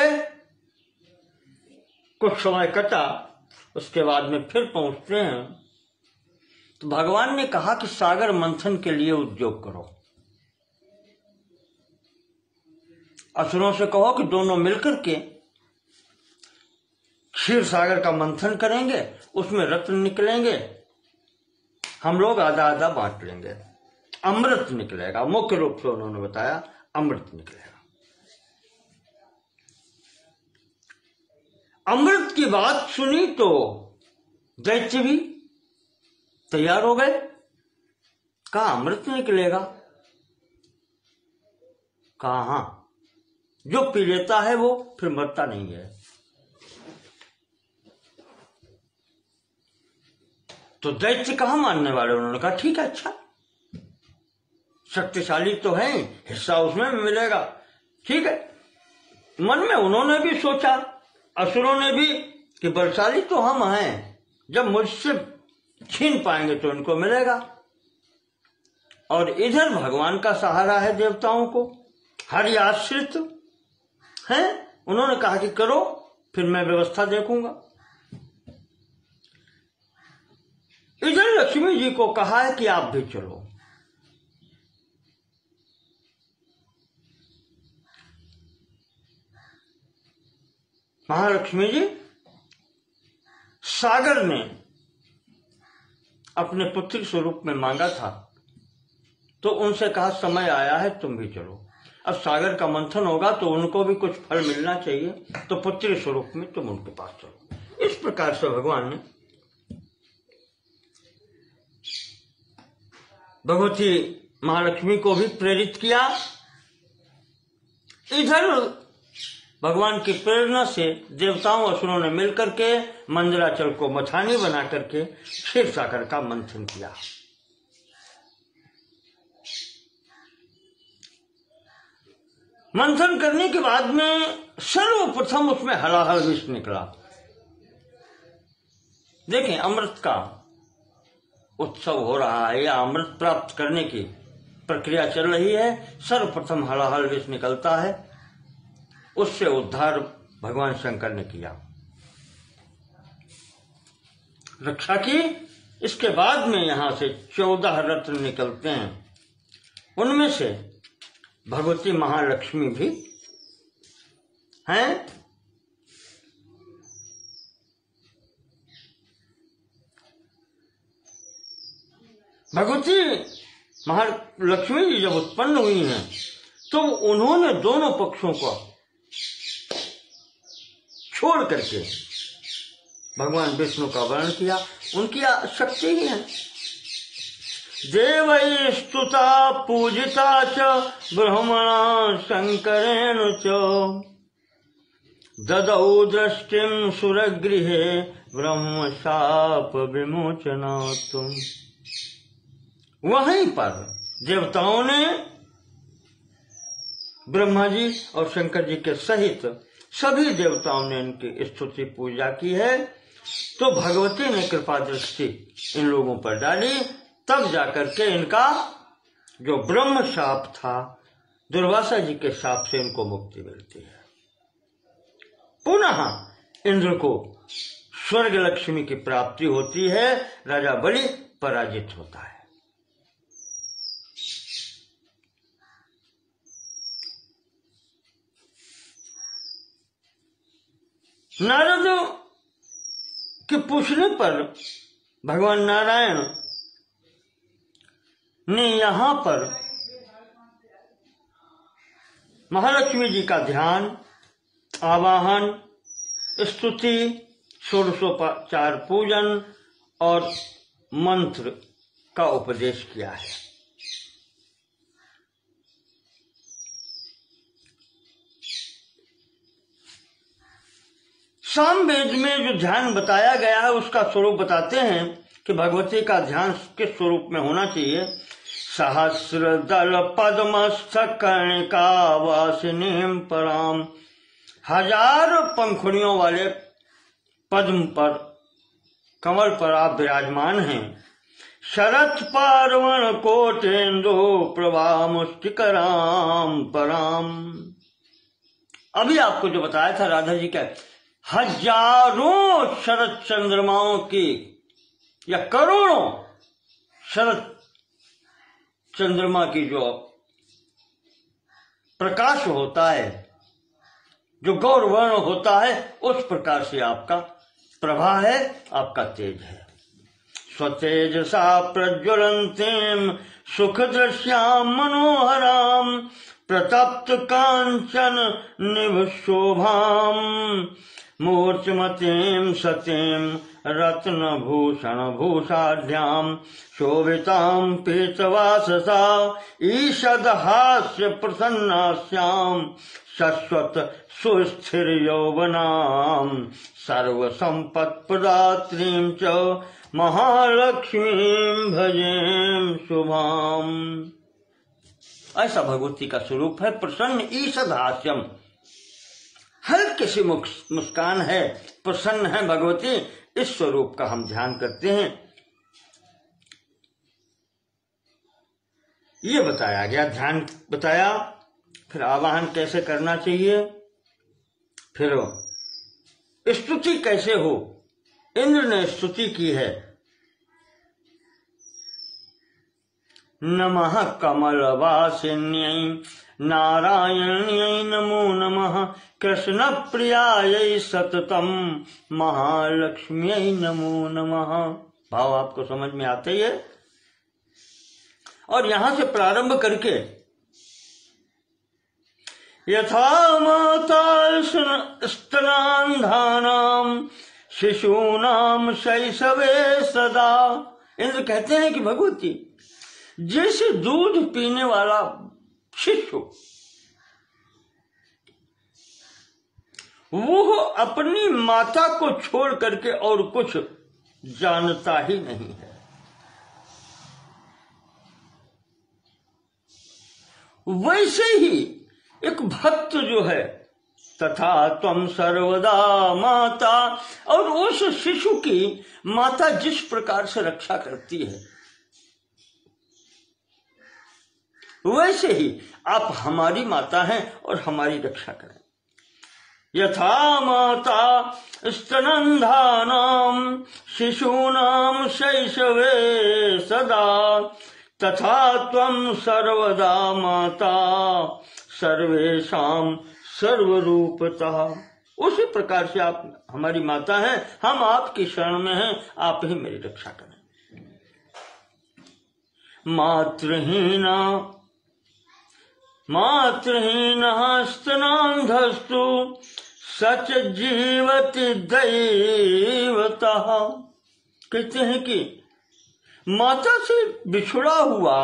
कुछ समय कटा, उसके बाद में फिर पहुंचते हैं तो भगवान ने कहा कि सागर मंथन के लिए उद्योग करो। असुरों से कहो कि दोनों मिलकर के क्षीर सागर का मंथन करेंगे, उसमें रत्न निकलेंगे, हम लोग आधा आधा बांट लेंगे, अमृत निकलेगा। मुख्य रूप से उन्होंने बताया अमृत निकलेगा। अमृत की बात सुनी तो दैत्य भी तैयार हो गए। कहा अमृत निकलेगा? कहा हाँ, जो पी लेता है वो फिर मरता नहीं है। तो दैत्य कहा मानने वाले, उन्होंने कहा ठीक है, अच्छा, शक्तिशाली तो है, हिस्सा उसमें भी मिलेगा। ठीक है, मन में उन्होंने भी सोचा, असुरों ने भी, कि बलशाली तो हम हैं, जब मुझसे छीन पाएंगे तो इनको मिलेगा। और इधर भगवान का सहारा है देवताओं को, हरि आश्रित है। उन्होंने कहा कि करो, फिर मैं व्यवस्था देखूंगा। इधर लक्ष्मी जी को कहा है कि आप भी चलो। महालक्ष्मी जी, सागर ने अपने पुत्र स्वरूप में मांगा था तो उनसे कहा समय आया है, तुम भी चलो। अब सागर का मंथन होगा तो उनको भी कुछ फल मिलना चाहिए, तो पुत्र स्वरूप में तुम उनके पास चलो। इस प्रकार से भगवान ने भगवती महालक्ष्मी को भी प्रेरित किया। इधर भगवान की प्रेरणा से देवताओं असुरों ने मिलकर के मंदराचल को मथानी बना करके क्षीर सागर का मंथन किया। मंथन करने के बाद में सर्वप्रथम उसमें हलाहल विष निकला। देखें, अमृत का उत्सव हो रहा है या अमृत प्राप्त करने की प्रक्रिया चल रही है। सर्वप्रथम हलाहल विष निकलता है, उससे उद्धार भगवान शंकर ने किया, रक्षा की। इसके बाद में यहां से 14 रत्न निकलते हैं, उनमें से भगवती महालक्ष्मी भी हैं। भगवती महालक्ष्मी जी जब उत्पन्न हुई हैं तो उन्होंने दोनों पक्षों को छोड़ करके भगवान विष्णु का वर्णन किया। उनकी शक्ति ही है। देवै स्तुता पूजिता च ब्रह्मणा शंकरेण च ददौ दृष्टिं सुरगृहे ब्रह्म शाप विमोचनार्थं। वहीं पर देवताओं ने ब्रह्मा जी और शंकर जी के सहित सभी देवताओं ने इनकी स्तुति पूजा की है। तो भगवती ने कृपा दृष्टि इन लोगों पर डाली, तब जाकर के इनका जो ब्रह्म शाप था, दुर्वासा जी के शाप से इनको मुक्ति मिलती है। पुनः इंद्र को स्वर्ग लक्ष्मी की प्राप्ति होती है, राजा बलि पराजित होता है। नारद के पूछने पर भगवान नारायण ने यहां पर महालक्ष्मी जी का ध्यान, आवाहन, स्तुति, षोडशोपचार पूजन और मंत्र का उपदेश किया है। सामवेद में जो ध्यान बताया गया है उसका स्वरूप बताते हैं कि भगवती का ध्यान किस स्वरूप में होना चाहिए। सहस्र दल पद्मस्थ कर्णिका वासिनीम पराम, 1000 पंखुड़ियों वाले पद्म पर, कमल पर आप विराजमान हैं। शरत पार्वण कोटेन्दु प्रभा मुष्टिकराम पराम। अभी आपको जो बताया था राधा जी का, हजारों शरद चंद्रमाओं की या करोड़ों शरद चंद्रमा की जो प्रकाश होता है, जो गौरवर्ण होता है, उस प्रकार से आपका प्रभा है, आपका तेज है। स्वतेजसा प्रज्वलंतीं सुख दृश्याम मनोहराम प्रतप्त कांचन निभ शोभाम मूर्तिमतीं सतीं रत्न भूषण भूषाढ्याम शोभितां पीतवाससा ईषद हास्य प्रसन्नास्याम शाश्वत सुस्थिर यौवनाम सर्व संपत् प्रदात्रीं च महालक्ष्मीं भजेम शुभाम। ऐसा भगवती का स्वरूप है। प्रसन्न ईषद हास्यम, हल्की सी मुस्कान है, प्रसन्न है भगवती। इस स्वरूप का हम ध्यान करते हैं। ये बताया गया, ध्यान बताया। फिर आवाहन कैसे करना चाहिए, फिर स्तुति कैसे हो। इंद्र ने स्तुति की है, नमः कमलवासिन्यै नारायण्यै नमो नमः कृष्ण प्रियायै सततम महालक्ष्म्यै नमो नमः। भाव आपको समझ में आते ही है। और यहां से प्रारंभ करके यथा माता स्तनान्धानां शिशूनां शैशवे सदा। इंद्र कहते हैं कि भगवती, जैसे दूध पीने वाला शिशु, वो अपनी माता को छोड़ करके और कुछ जानता ही नहीं है, वैसे ही एक भक्त जो है, तथा त्वं सर्वदा माता, और उस शिशु की माता जिस प्रकार से रक्षा करती है, वैसे ही आप हमारी माता हैं और हमारी रक्षा करें। यथा माता स्तनन्धानां शिशूनां शैशवे सदा तथा त्वं सर्वदा माता सर्वेषां सर्वरूपतः। उसी प्रकार से आप हमारी माता हैं, हम आपकी शरण में हैं, आप ही मेरी रक्षा करें। मातृहीनः स्तनान्धस्तु सच जीवति दैवतः। कहते हैं कि माता से बिछुड़ा हुआ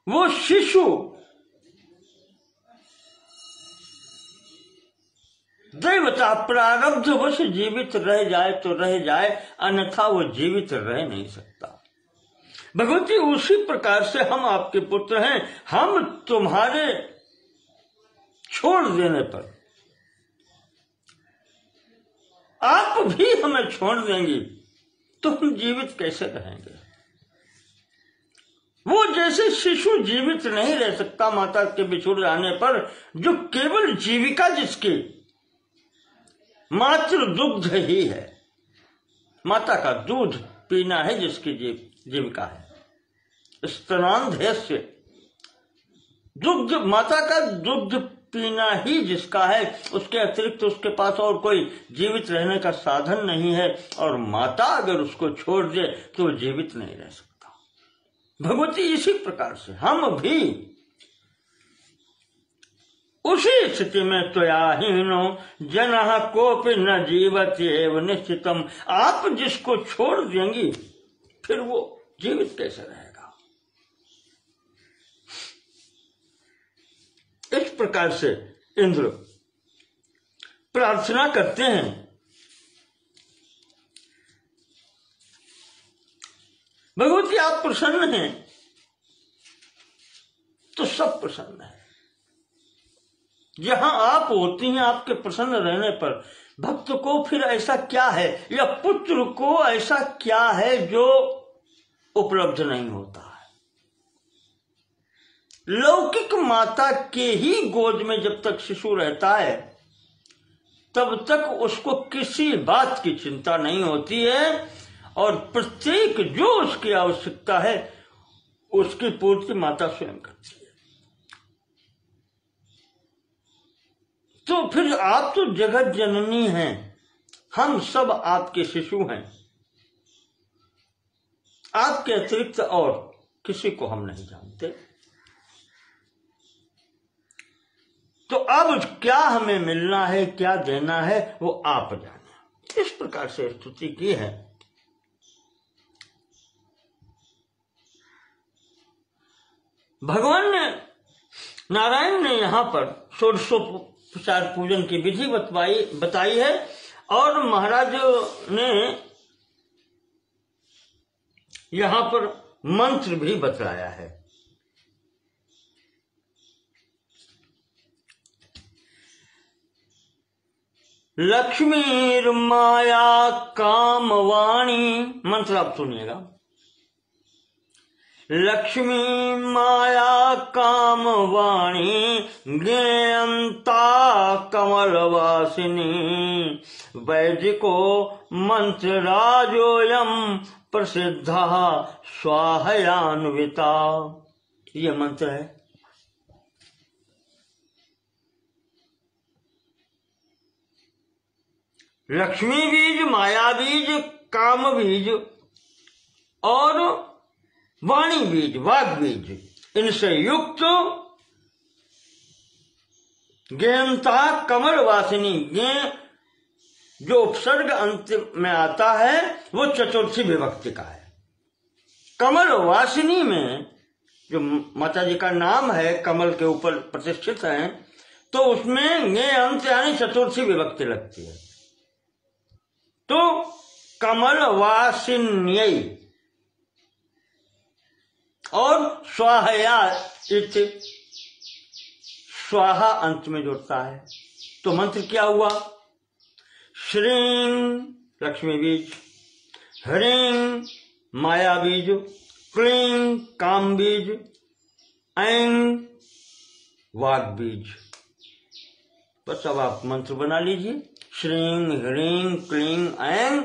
वो शिशु दैवता प्रारब्धवश जीवित रह जाए तो रह जाए, अन्यथा वो जीवित रह नहीं सकता। भगवती, उसी प्रकार से हम आपके पुत्र हैं। हम तुम्हारे छोड़ देने पर आप भी हमें छोड़ देंगी तो हम जीवित कैसे रहेंगे। वो जैसे शिशु जीवित नहीं रह सकता माता के बिछुड़ जाने पर, जो केवल जीविका जिसकी मातृ दुग्ध ही है, माता का दूध पीना है जिसकी जीविका है, स्तनान्धस्य दुग्ध, माता का दुग्ध पीना ही जिसका है, उसके अतिरिक्त उसके पास और कोई जीवित रहने का साधन नहीं है। और माता अगर उसको छोड़ दे तो वो जीवित नहीं रह सकता। भगवती, इसी प्रकार से हम भी उसी स्थिति में त्वयाहीनो जनः कोपि न जीवति एव निश्चितम। आप जिसको छोड़ देंगी फिर वो जीवित कैसे रहेगा। इस प्रकार से इंद्र प्रार्थना करते हैं भगवती आप प्रसन्न हैं तो सब प्रसन्न है। जहां आप होती हैं, आपके प्रसन्न रहने पर भक्त को फिर ऐसा क्या है, या पुत्र को ऐसा क्या है जो उपलब्ध नहीं होता है। लौकिक माता के ही गोद में जब तक शिशु रहता है तब तक उसको किसी बात की चिंता नहीं होती है, और प्रत्येक जो उसकी आवश्यकता है उसकी पूर्ति माता स्वयं करती है। तो फिर आप तो जगत जननी हैं, हम सब आपके शिशु हैं, आपके अतिरिक्त और किसी को हम नहीं जानते। तो अब क्या हमें मिलना है, क्या देना है, वो आप जाने। इस प्रकार से स्तुति की है। भगवान ने, नारायण ने यहां पर षोडशोपचार पूजन की विधि बताई है, और महाराज ने यहां पर मंत्र भी बतलाया है। लक्ष्मीर माया कामवाणी, मंत्र आप सुनिएगा। लक्ष्मी माया कामवाणी ज्ञेयंता कमलवासिनी, वैदिको मंत्र राजोयम प्रसिद्धा स्वाहयान्विता। ये मंत्र है। लक्ष्मी बीज, माया बीज, काम बीज और वाणी बीज, वाग बीज, इनसे युक्त ज्ञेयंता कमल वासिनी, ज्ञ जो उपसर्ग अंत में आता है वो चतुर्थी विभक्ति का है। कमल वासिनी में जो माता जी का नाम है कमल के ऊपर प्रतिष्ठित है, तो उसमें ज्ञ अंत यानी चतुर्थी विभक्ति लगती है। तो कमल वासिन्यई और स्वाहया, स्वाहा अंत में जुड़ता है। तो मंत्र क्या हुआ? श्रीं लक्ष्मी बीज, ह्रीं माया बीज, क्लीं काम बीज, ऐं वाग बीज। बस अब आप मंत्र बना लीजिए। श्रीं ह्रीं क्लीं ऐं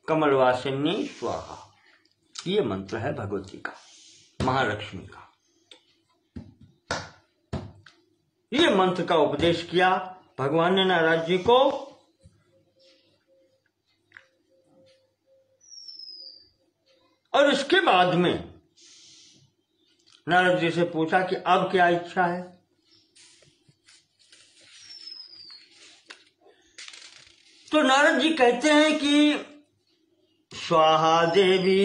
कमलवासिनी स्वाहा। ये मंत्र है भगवती का, महालक्ष्मी का। ये मंत्र का उपदेश किया भगवान ने नारद जी को। और इसके बाद में नारद जी से पूछा कि अब क्या इच्छा है। तो नारद जी कहते हैं कि स्वाहा देवी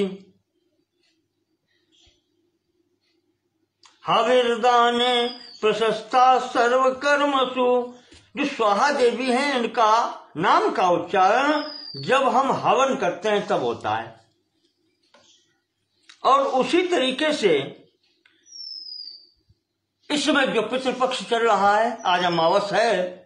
हविर्दाने प्रशस्ता सर्व कर्मसु। जो स्वाहा देवी हैं, इनका नाम का उच्चारण जब हम हवन करते हैं तब होता है। और उसी तरीके से इस समय जो पितृपक्ष चल रहा है, आज अमावस है,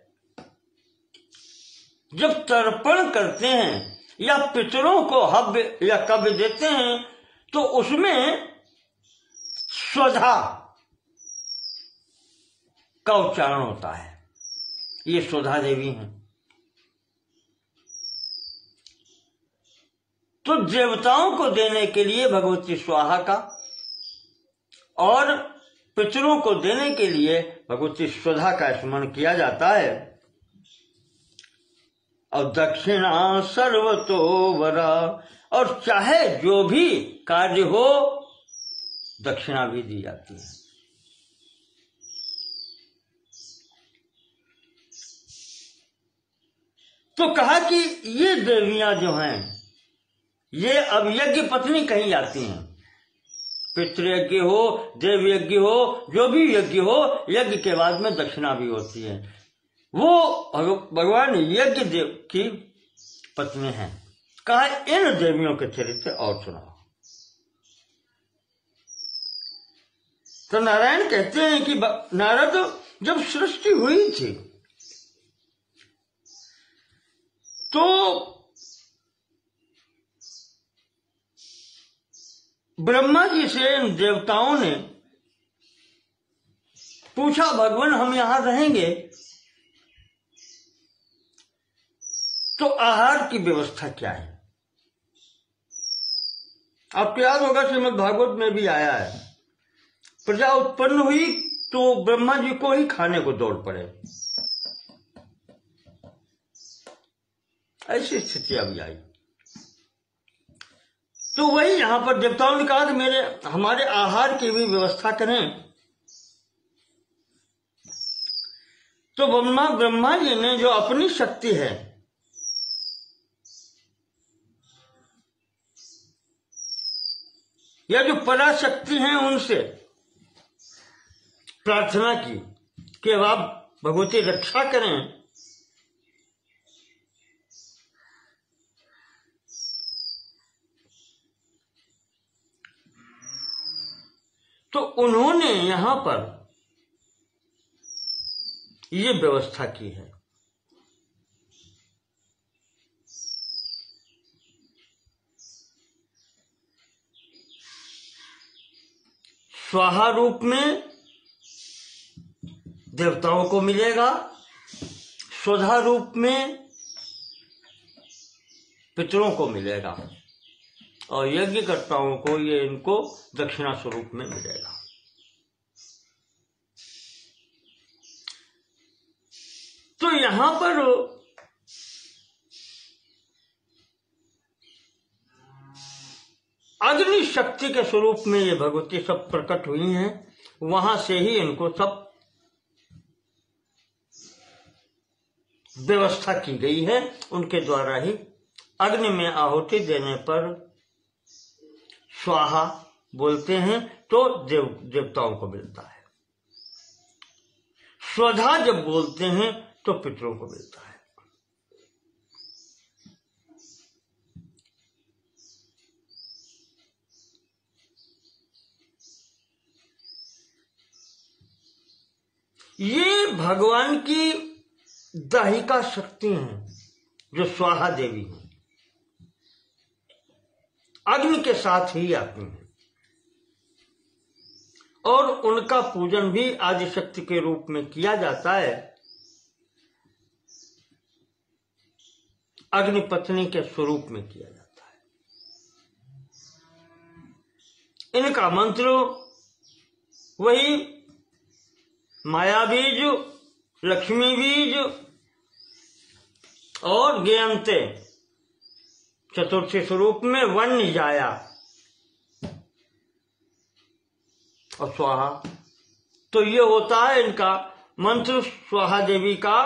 जब तर्पण करते हैं या पितरों को हव्य या कव्य देते हैं तो उसमें स्वधा का उच्चारण होता है। ये स्वधा देवी हैं। तो देवताओं को देने के लिए भगवती स्वाहा का, और पितरों को देने के लिए भगवती स्वधा का स्मरण किया जाता है। और दक्षिणा सर्वतो वरा, और चाहे जो भी कार्य हो दक्षिणा भी दी जाती है। तो कहा कि ये देवियां जो हैं ये अब यज्ञ पत्नी कहीं जाती हैं। पितृयज्ञ हो, देव यज्ञ हो, जो भी यज्ञ हो, यज्ञ के बाद में दक्षिणा भी होती है। वो भगवान यज्ञ देव की पत्नी हैं। कहा इन देवियों के चरित्र और सुनाओ। तो नारायण कहते हैं कि नारद जब सृष्टि हुई थी तो ब्रह्मा जी से देवताओं ने पूछा, भगवान हम यहां रहेंगे तो आहार की व्यवस्था क्या है? आपको याद होगा श्रीमद् भागवत में भी आया है, प्रजा उत्पन्न हुई तो ब्रह्मा जी को ही खाने को दौड़ पड़े। ऐसी स्थिति अभी आई। तो वही यहां पर देवताओं ने कहा कि हमारे आहार की भी व्यवस्था करें। तो ब्रह्मा जी ने जो अपनी शक्ति है या जो पराशक्ति है उनसे प्रार्थना की कि अब आप भगवती रक्षा करें। तो उन्होंने यहां पर ये व्यवस्था की है। स्वाहा रूप में देवताओं को मिलेगा, स्वधा रूप में पितरों को मिलेगा और यज्ञकर्ताओं को ये इनको दक्षिणा स्वरूप में मिलेगा। तो यहां पर अग्नि शक्ति के स्वरूप में ये भगवती सब प्रकट हुई हैं, वहां से ही इनको सब व्यवस्था की गई है। उनके द्वारा ही अग्नि में आहुति देने पर स्वाहा बोलते हैं तो देवताओं को मिलता है, स्वधा जब बोलते हैं तो पितरों को मिलता है। ये भगवान की दाहिका शक्ति हैं जो स्वाहा देवी हैं, अग्नि के साथ ही आती हैं और उनका पूजन भी आदि शक्ति के रूप में किया जाता है। अग्नि पत्नी के स्वरूप में किया जाता है। इनका मंत्र वही माया बीज, लक्ष्मी बीज और ज्ञानते चतुर्थी स्वरूप में वन्य जाया और स्वाहा। तो ये होता है इनका मंत्र स्वाहा देवी का,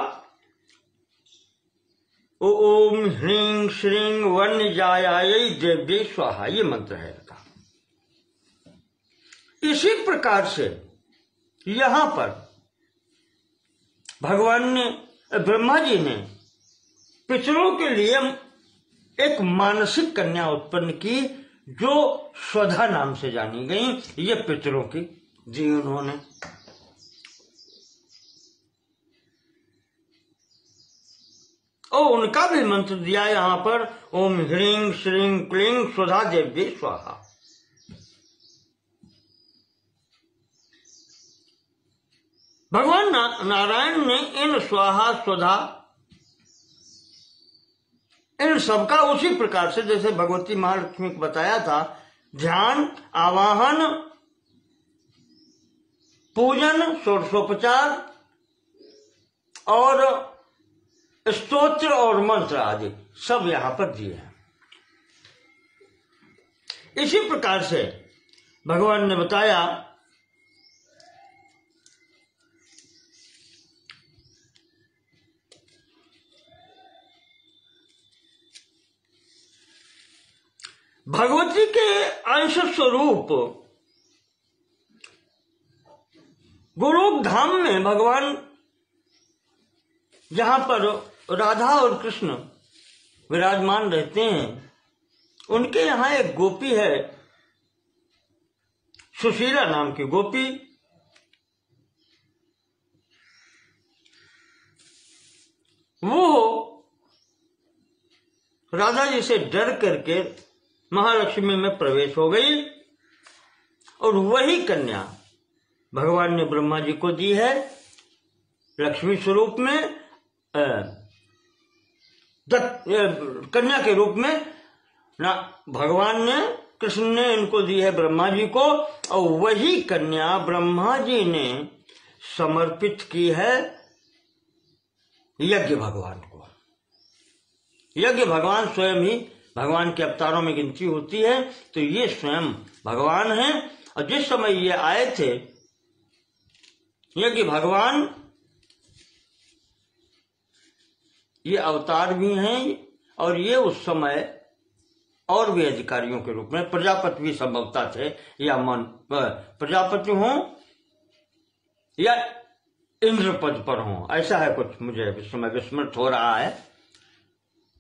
ओम ह्रीं श्रीं वन्य जायायै देव्यै स्वाहा, ये मंत्र है इनका। इसी प्रकार से यहां पर भगवान ने, ब्रह्मा जी ने पितरों के लिए एक मानसिक कन्या उत्पन्न की जो स्वधा नाम से जानी गई। ये पितरों की दी उन्होंने। और उनका भी मंत्र दिया यहां पर, ओम ह्रीं श्रीं क्लीं स्वधा देव्यै स्वाहा। भगवान नारायण ने इन स्वाहा स्वधा इन सबका उसी प्रकार से जैसे भगवती महालक्ष्मी को बताया था, ध्यान, आवाहन, पूजन, षोडशोपचार और स्तोत्र और मंत्र आदि सब यहां पर दिए हैं। इसी प्रकार से भगवान ने बताया भगवती के अंश स्वरूप गोलोक धाम में भगवान जहां पर राधा और कृष्ण विराजमान रहते हैं, उनके यहां एक गोपी है, सुशीला नाम की गोपी, राधा जी से डर करके महालक्ष्मी में प्रवेश हो गई और वही कन्या भगवान ने ब्रह्मा जी को दी है लक्ष्मी स्वरूप में, कन्या के रूप में ना भगवान ने, कृष्ण ने इनको दी है ब्रह्मा जी को, और वही कन्या ब्रह्मा जी ने समर्पित की है यज्ञ भगवान को। यज्ञ भगवान स्वयं ही भगवान के अवतारों में गिनती होती है, तो ये स्वयं भगवान हैं। और जिस समय ये आए थे यज्ञ भगवान, ये अवतार भी हैं और ये उस समय और भी अधिकारियों के रूप में प्रजापति भी संभवता थे, या प्रजापति हों या इंद्र पद पर हों, ऐसा है कुछ, मुझे इस समय विस्मृत हो रहा है।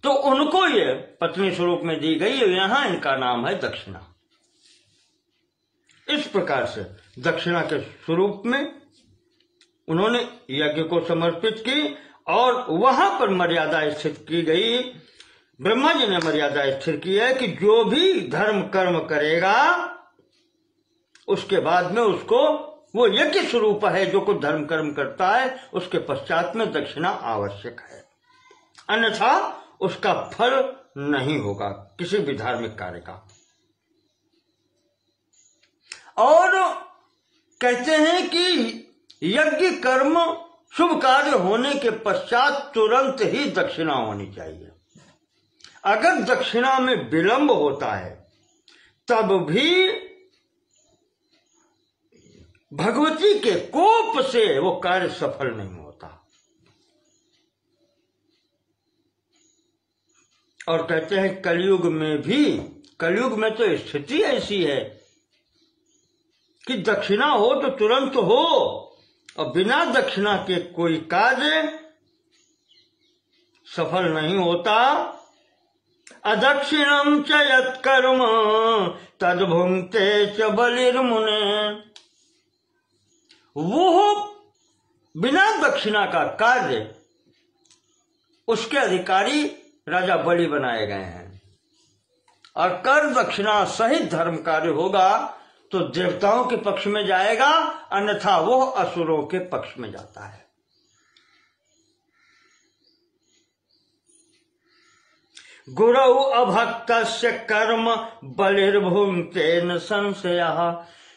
तो उनको ये पत्नी स्वरूप में दी गई, यहां इनका नाम है दक्षिणा। इस प्रकार से दक्षिणा के स्वरूप में उन्होंने यज्ञ को समर्पित की और वहां पर मर्यादा स्थित की गई। ब्रह्मा जी ने मर्यादा स्थिर की है कि जो भी धर्म कर्म करेगा उसके बाद में उसको, वो यज्ञ स्वरूप है जो कुछ धर्म कर्म करता है, उसके पश्चात में दक्षिणा आवश्यक है, अन्यथा उसका फल नहीं होगा किसी भी धार्मिक कार्य का। और कहते हैं कि यज्ञ कर्म शुभ कार्य होने के पश्चात तुरंत ही दक्षिणा होनी चाहिए। अगर दक्षिणा में विलंब होता है तब भी भगवती के कोप से वो कार्य सफल नहीं होता। और कहते हैं कलयुग में भी, कलयुग में तो स्थिति ऐसी है कि दक्षिणा हो तो तुरंत हो, और बिना दक्षिणा के कोई कार्य सफल नहीं होता। अदक्षिणम च यत्कर्म तद्भुंक्ते च बलिर्मुने। वो बिना दक्षिणा का कार्य, उसके अधिकारी राजा बलि बनाए गए हैं। और कर दक्षिणा सहित धर्म कार्य होगा तो देवताओं के पक्ष में जाएगा, अन्यथा वो असुरों के पक्ष में जाता है। गुरु अभक्तस्य कर्म बलिर्भुंक्ते न संशयः।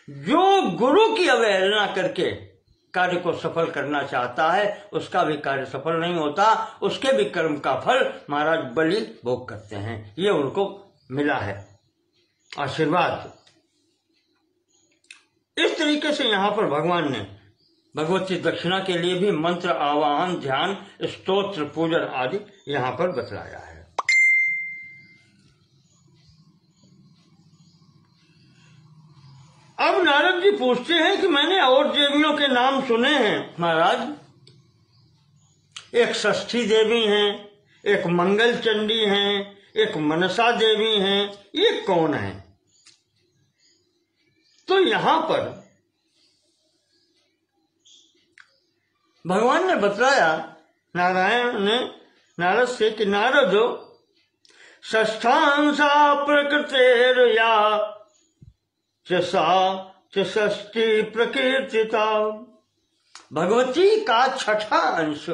जो गुरु की अवहेलना करके कार्य को सफल करना चाहता है उसका भी कार्य सफल नहीं होता, उसके भी कर्म का फल महाराज बलि भोग करते हैं। ये उनको मिला है आशीर्वाद। इस तरीके से यहां पर भगवान ने भगवती दक्षिणा के लिए भी मंत्र, आवाहन, ध्यान, स्तोत्र, पूजन आदि यहां पर बतलाया है। अब नारद जी पूछते हैं कि मैंने और देवियों के नाम सुने हैं महाराज, एक षष्ठी देवी हैं, एक मंगल चंडी हैं, एक मनसा देवी हैं, ये कौन है? तो यहां पर भगवान ने बतलाया, नारायण ने नारद से कि नारद षष्ठांसा प्रकृतेर्या षष्ठी प्रकीर्तिता। भगवती का छठा अंश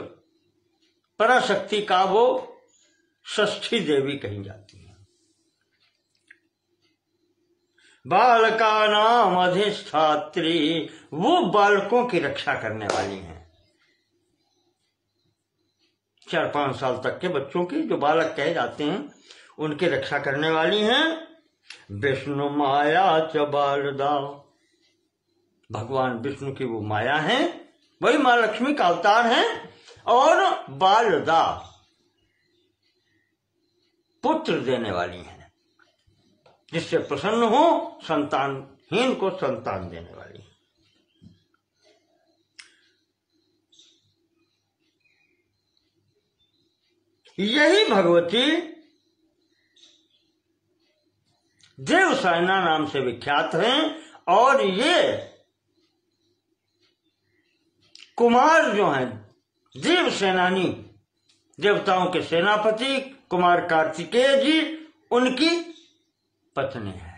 पराशक्ति का वो षष्ठी देवी कही जाती है। बालका नाम अधिष्ठात्री, वो बालकों की रक्षा करने वाली हैं। 4-5 साल तक के बच्चों की, जो बालक कहे जाते हैं, उनकी रक्षा करने वाली हैं। विष्णु माया च बालदा, भगवान विष्णु की वो माया है, वही मां लक्ष्मी का अवतार है। और बालदा, पुत्र देने वाली हैं, जिससे प्रसन्न हो, संतानहीन को संतान देने वाली है। यही भगवती देवसेना नाम से विख्यात हैं। और ये कुमार जो हैं, देवसेनानी, देवताओं के सेनापति कुमार कार्तिकेय जी उनकी पत्नी है।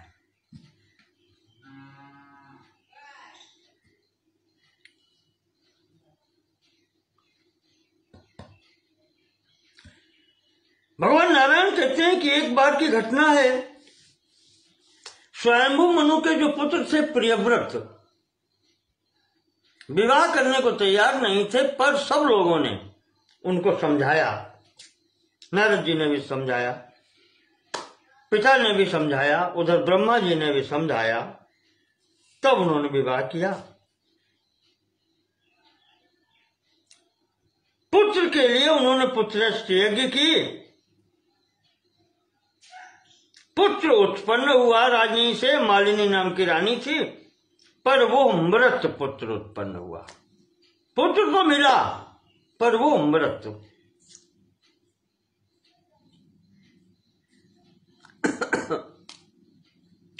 भगवान नारायण कहते हैं कि एक बार की घटना है, स्वयंभू मनु के जो पुत्र थे प्रियव्रत, विवाह करने को तैयार नहीं थे, पर सब लोगों ने उनको समझाया। नारद जी ने भी समझाया, पिता ने भी समझाया, उधर ब्रह्मा जी ने भी समझाया, तब उन्होंने विवाह किया। पुत्र के लिए उन्होंने पुत्रस्य यज्ञ की। पुत्र उत्पन्न हुआ रानी से, मालिनी नाम की रानी थी, पर वो मृत पुत्र उत्पन्न हुआ। पुत्र तो मिला पर वो मृत।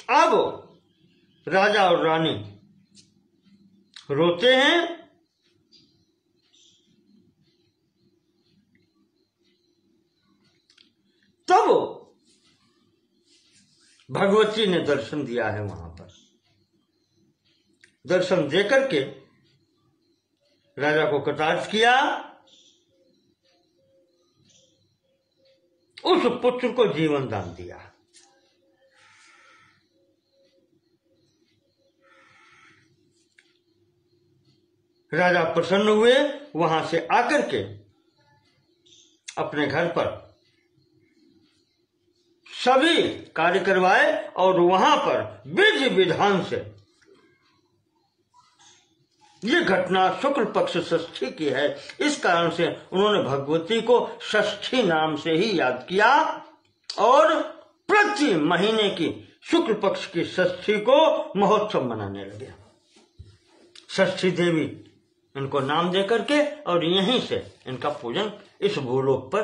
अब राजा और रानी रोते हैं। तब भगवती ने दर्शन दिया है। वहां पर दर्शन देकर के राजा को कृतार्थ किया, उस पुत्र को जीवन दान दिया। राजा प्रसन्न हुए, वहां से आकर के अपने घर पर सभी कार्य करवाए और वहां पर विधि विधान से, ये घटना शुक्ल पक्ष षष्ठी की है, इस कारण से उन्होंने भगवती को षष्ठी नाम से ही याद किया और प्रति महीने की शुक्ल पक्ष की षष्ठी को महोत्सव मनाने लगे। षष्ठी देवी इनको नाम दे करके और यहीं से इनका पूजन इस भूलोक पर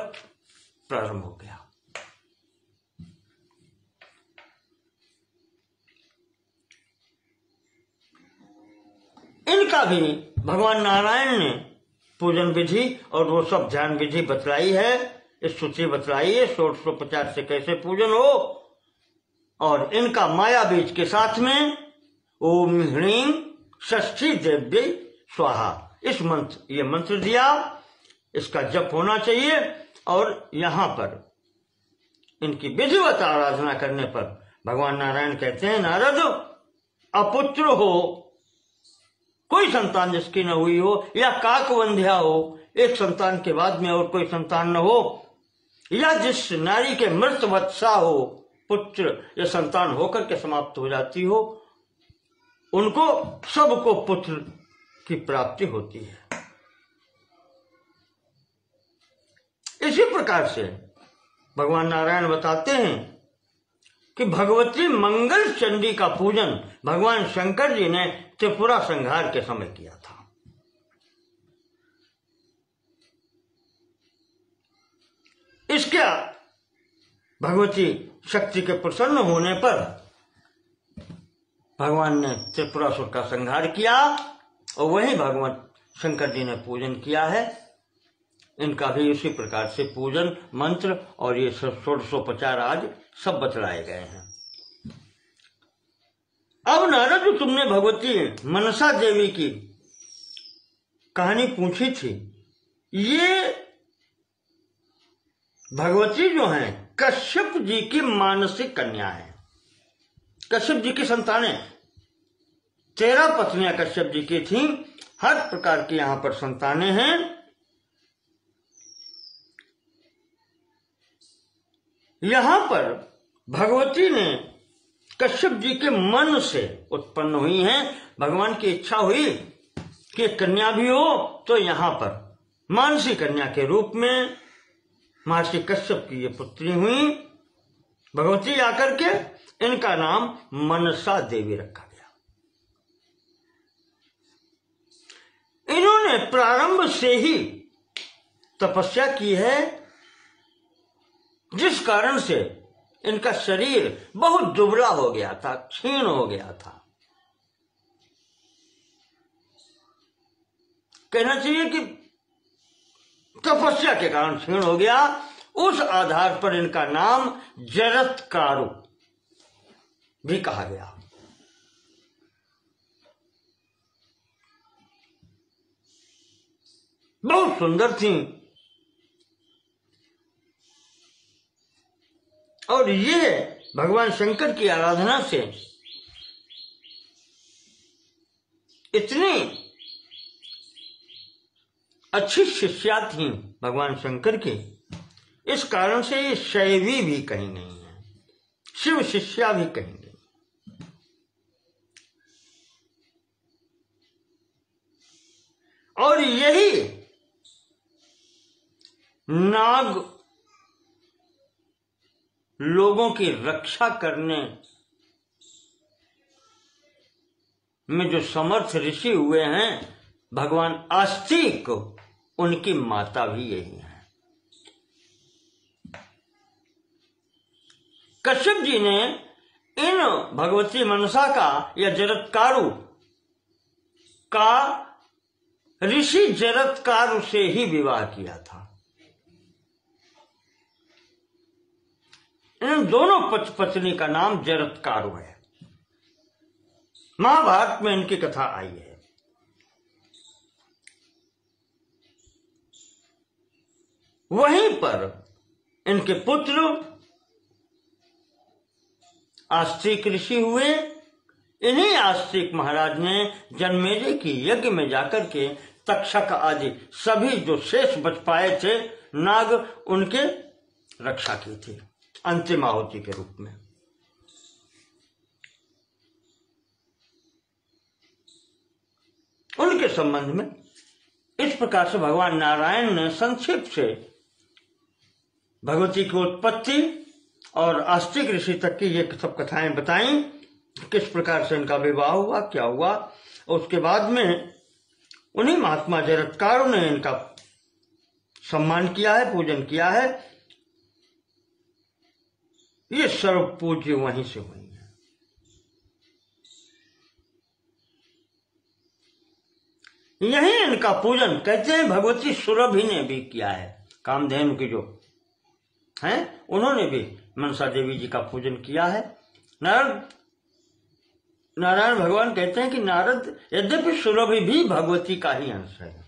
प्रारंभ हो गया। इनका भी भगवान नारायण ने पूजन विधि और वो सब ध्यान विधि बतलाई है, इस सूची बतलाई है 1650 से कैसे पूजन हो। और इनका माया बीज के साथ में ओम ह्रीं षष्ठी देव्यै स्वाहा, इस मंत्र, ये मंत्र दिया, इसका जप होना चाहिए। और यहां पर इनकी विधिवत आराधना करने पर भगवान नारायण कहते हैं, नारद अपुत्र हो, कोई संतान जिसकी न हुई हो, या काकवंध्या हो, एक संतान के बाद में और कोई संतान न हो, या जिस नारी के मृत वत्सा हो, पुत्र या संतान होकर के समाप्त हो जाती हो, उनको सबको पुत्र की प्राप्ति होती है। इसी प्रकार से भगवान नारायण बताते हैं कि भगवती मंगल चंडी का पूजन भगवान शंकर जी ने त्रिपुरा संहार के समय किया था। इसके भगवती शक्ति के प्रसन्न होने पर भगवान ने त्रिपुरासुर का संहार किया और वहीं भगवान शंकर जी ने पूजन किया है। इनका भी उसी प्रकार से पूजन मंत्र और ये 1650 आज सब बतलाए गए हैं। अब नारद जो तुमने भगवती मनसा देवी की कहानी पूछी थी, ये भगवती जो हैं कश्यप जी की मानसिक कन्या है। कश्यप जी की संतानें 13 पत्नियां कश्यप जी की थीं, हर प्रकार की यहां पर संतानें हैं। यहां पर भगवती ने कश्यप जी के मन से उत्पन्न हुई हैं। भगवान की इच्छा हुई कि कन्या भी हो, तो यहां पर मानसी कन्या के रूप में महर्षि कश्यप की ये पुत्री हुई भगवती आकर के, इनका नाम मनसा देवी रखा गया। इन्होंने प्रारंभ से ही तपस्या की है, जिस कारण से इनका शरीर बहुत दुबला हो गया था, क्षीण हो गया था। कहना चाहिए कि तपस्या के कारण क्षीण हो गया उस आधार पर इनका नाम जरत्कारु भी कहा गया। बहुत सुंदर थी और ये भगवान शंकर की आराधना से इतनी अच्छी शिष्या थी भगवान शंकर की, इस कारण से ये शैवी भी कहीं नहीं है, शिव शिष्या भी कहीं नहीं। और यही नाग लोगों की रक्षा करने में जो समर्थ ऋषि हुए हैं, भगवान आस्तिक, उनकी माता भी यही है। कश्यप जी ने इन भगवती मनसा का या जरत्कारु का ऋषि जरत्कारु से ही विवाह किया था। इन दोनों पत्नी का नाम जरत्कारु है। महाभारत में इनकी कथा आई है। वहीं पर इनके पुत्र आस्तिक ऋषि हुए। इन्हीं आस्तिक महाराज ने जन्मेजय की यज्ञ में जाकर के तक्षक आदि सभी जो शेष बच पाए थे नाग, उनके रक्षा की थी अंतिम आहुति के रूप में। उनके संबंध में इस प्रकार से भगवान नारायण ने संक्षिप्त से भगवती की उत्पत्ति और आस्तिक ऋषि तक की ये सब कथाएं बताई, किस प्रकार से इनका विवाह हुआ, क्या हुआ। उसके बाद में उन्हीं महात्मा जरत्कारु ने इनका सम्मान किया है, पूजन किया है। ये सर्व पूज्य वहीं से हुई है। यही इनका पूजन कहते हैं भगवती सुरभि ने भी किया है। कामधेनु की जो हैं उन्होंने भी मनसा देवी जी का पूजन किया है। नारायण भगवान कहते हैं कि नारद, यद्यपि सुरभि भी भगवती का ही अंश है।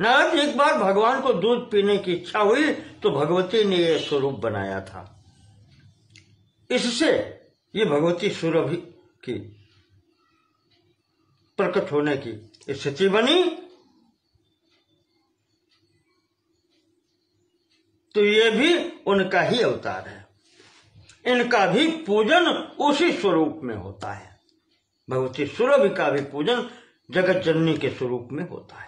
नारद एक बार भगवान को दूध पीने की इच्छा हुई तो भगवती ने यह स्वरूप बनाया था। इससे ये भगवती सुरभि की प्रकट होने की स्थिति बनी। तो ये भी उनका ही अवतार है। इनका भी पूजन उसी स्वरूप में होता है। भगवती सुरभि का भी पूजन जगत जननी के स्वरूप में होता है।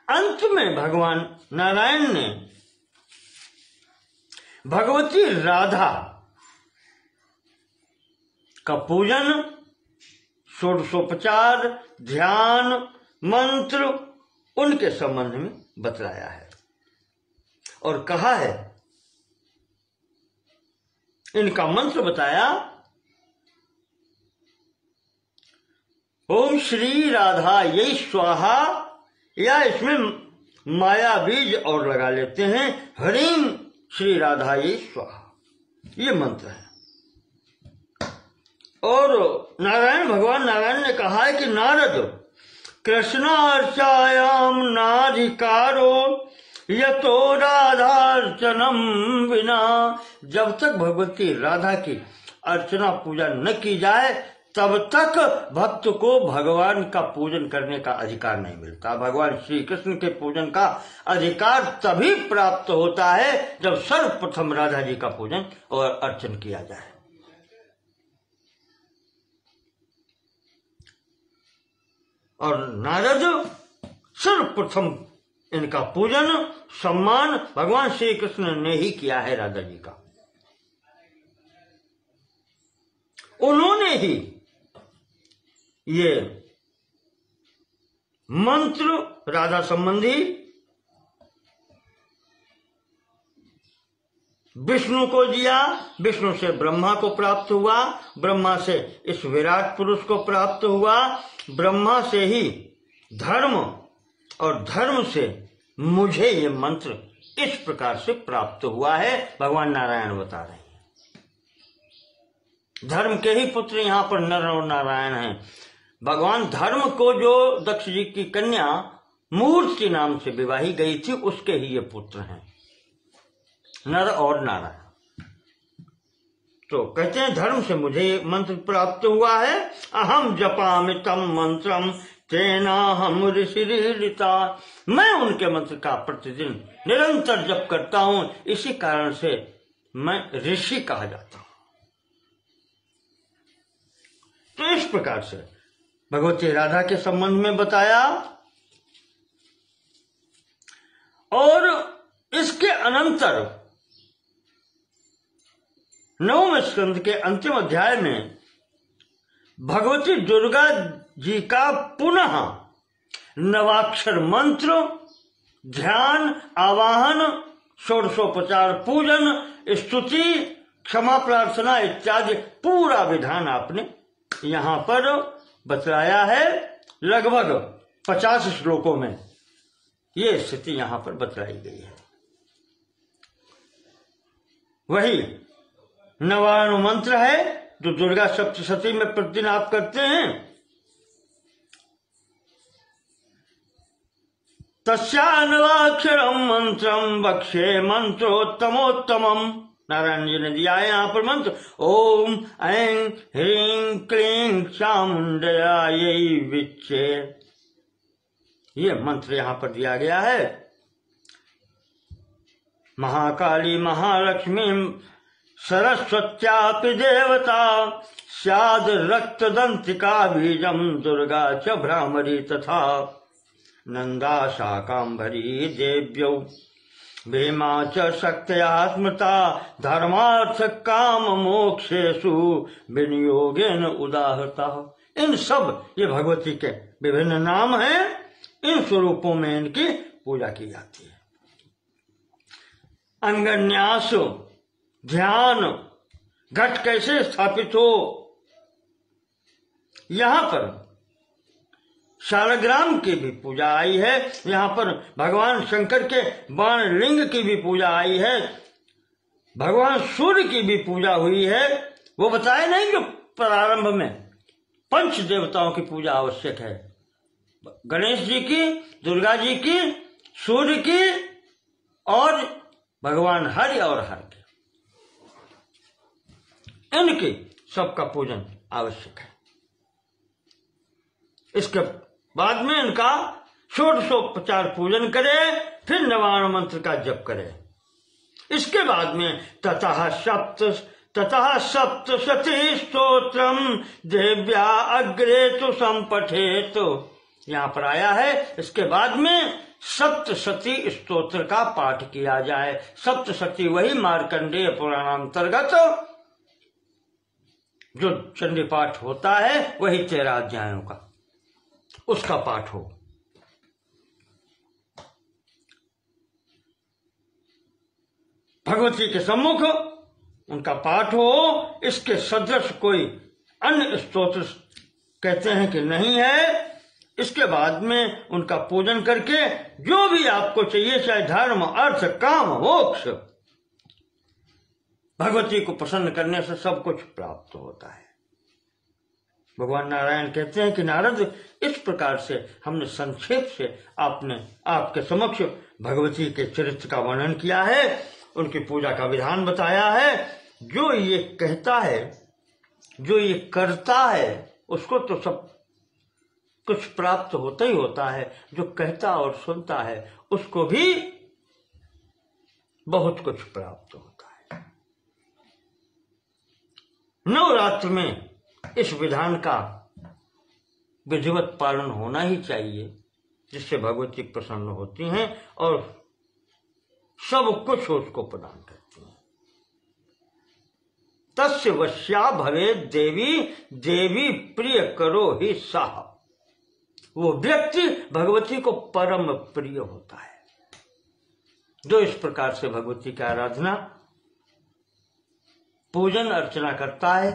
अंत में भगवान नारायण ने भगवती राधा का पूजन, षोडशोपचार, ध्यान, मंत्र उनके संबंध में बतलाया है और कहा है, इनका मंत्र बताया, ओम श्री राधा ये स्वाहा, या इसमें माया बीज और लगा लेते हैं, हरिम श्री राधा ये स्वाहा, ये मंत्र है। और नारायण भगवान नारायण ने कहा है कि नारद कृष्णार्चायाम नाधिकारो यतो राधार्चनम बिना, जब तक भगवती राधा की अर्चना पूजा न की जाए तब तक भक्त को भगवान का पूजन करने का अधिकार नहीं मिलता। भगवान श्री कृष्ण के पूजन का अधिकार तभी प्राप्त होता है जब सर्वप्रथम राधा जी का पूजन और अर्चन किया जाए। और नारद सर्वप्रथम इनका पूजन सम्मान भगवान श्री कृष्ण ने ही किया है राधा जी का। उन्होंने ही ये मंत्र राधा संबंधी विष्णु को दिया, विष्णु से ब्रह्मा को प्राप्त हुआ, ब्रह्मा से इस विराट पुरुष को प्राप्त हुआ, ब्रह्मा से ही धर्म और धर्म से मुझे ये मंत्र इस प्रकार से प्राप्त हुआ है। भगवान नारायण बता रहे हैं। धर्म के ही पुत्र यहां पर नर और नारायण हैं। भगवान धर्म को जो दक्ष जी की कन्या मूर्त के नाम से विवाही गई थी, उसके ही ये पुत्र हैं, नर और नारायण। तो कहते हैं धर्म से मुझे ये मंत्र प्राप्त हुआ है। अहम जपामि तम मंत्रम तेना हम ऋषिरीलिता। मैं उनके मंत्र का प्रतिदिन निरंतर जप करता हूं, इसी कारण से मैं ऋषि कहा जाता हूं। तो इस प्रकार से भगवती राधा के संबंध में बताया। और इसके अनंतर 9वें स्कंद के अंतिम अध्याय में भगवती दुर्गा जी का पुनः नवाक्षर मंत्र, ध्यान, आवाहन, षोडशोपचार पूजन, स्तुति, क्षमा प्रार्थना इत्यादि पूरा विधान आपने यहां पर बतलाया है। लगभग 50 श्लोकों में ये स्थिति यहां पर बतलाई गई है। वही नवानु मंत्र है जो दुर्गा सप्तशती में प्रतिदिन आप करते हैं। तस्यान्वाक्षरम मंत्रम वक्षे मंत्रोत्तमोत्तमम। नारायण जी ने दिया है यहां पर मंत्र, ओम ऐं ह्रीं क्लीं चामुंडयायै विच्चे। ये मंत्र यहां पर दिया गया है। महाकाली महालक्ष्मी सरस्वत्यापि देवता स्याद रक्तदंतिका बीजम दुर्गा च भ्रामरी तथा नंदा शाकांभरी देव्यौ भीमा च शक्त्या स्मृता धर्मार्थ काम मोक्षेषु विनियोगेन उदाहृता। इन सब ये भगवती के विभिन्न नाम हैं। इन स्वरूपों में इनकी पूजा की जाती है। अंगन्यास, ध्यान, घट कैसे स्थापित हो, यहां पर शालग्राम की भी पूजा आई है। यहां पर भगवान शंकर के बाण लिंग की भी पूजा आई है। भगवान सूर्य की भी पूजा हुई है। वो बताए नहीं जो प्रारंभ में 5 देवताओं की पूजा आवश्यक है, गणेश जी की, दुर्गा जी की, सूर्य की और भगवान हरि और हर के, इनकी सबका पूजन आवश्यक है। इसके बाद में इनका षोडशोपचार पूजन करे, फिर नवान मंत्र का जप करे। इसके बाद में ततः सप्तशती स्तोत्रम देव्या अग्रे तो संपठेत। यहां पर आया है इसके बाद में सप्तशती स्तोत्र का पाठ किया जाए। सप्तशती वही मार्कंडेय पुराणांतर्गत जो चंडी पाठ होता है, वही 13 अध्यायों का, उसका पाठ हो। भगवती के सम्मुख उनका पाठ हो। इसके सदृश कोई अन्य स्तोत्र कहते हैं कि नहीं है। इसके बाद में उनका पूजन करके जो भी आपको चाहिए, चाहे धर्म, अर्थ, काम, मोक्ष, भगवती को प्रसन्न करने से सब कुछ प्राप्त होता है। भगवान नारायण कहते हैं कि नारद, इस प्रकार से हमने संक्षेप से आपके समक्ष भगवती के चरित्र का वर्णन किया है, उनकी पूजा का विधान बताया है। जो ये कहता है, जो ये करता है, उसको तो सब कुछ प्राप्त होता ही होता है। जो कहता और सुनता है, उसको भी बहुत कुछ प्राप्त होता है। नवरात्र में इस विधान का विधिवत पालन होना ही चाहिए, जिससे भगवती प्रसन्न होती हैं और सब कुछ उसको प्रदान करती हैं। तस्य वश्या भवे देवी, देवी प्रिय करो ही साह। वो व्यक्ति भगवती को परम प्रिय होता है। जो इस प्रकार से भगवती की आराधना पूजन अर्चना करता है,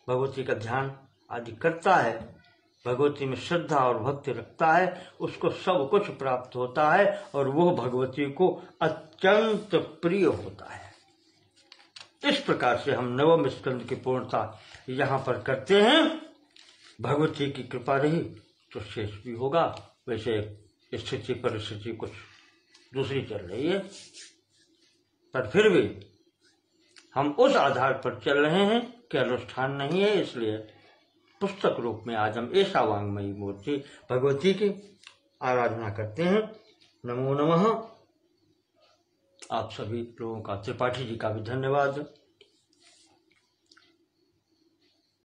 भगवती का ध्यान आदि करता है, भगवती में श्रद्धा और भक्ति रखता है, उसको सब कुछ प्राप्त होता है और वो भगवती को अत्यंत प्रिय होता है। इस प्रकार से हम नवम स्कंद की पूर्णता यहाँ पर करते हैं। भगवती की कृपा रही तो शेष भी होगा। वैसे स्थिति परिस्थिति कुछ दूसरी चल रही है, पर फिर भी हम उस आधार पर चल रहे हैं कि अनुष्ठान नहीं है, इसलिए पुस्तक रूप में आज हम ऐसा वांग्मयी मूर्ति भगवती की आराधना करते हैं। नमो नमः। आप सभी लोगों का, त्रिपाठी जी का भी धन्यवाद।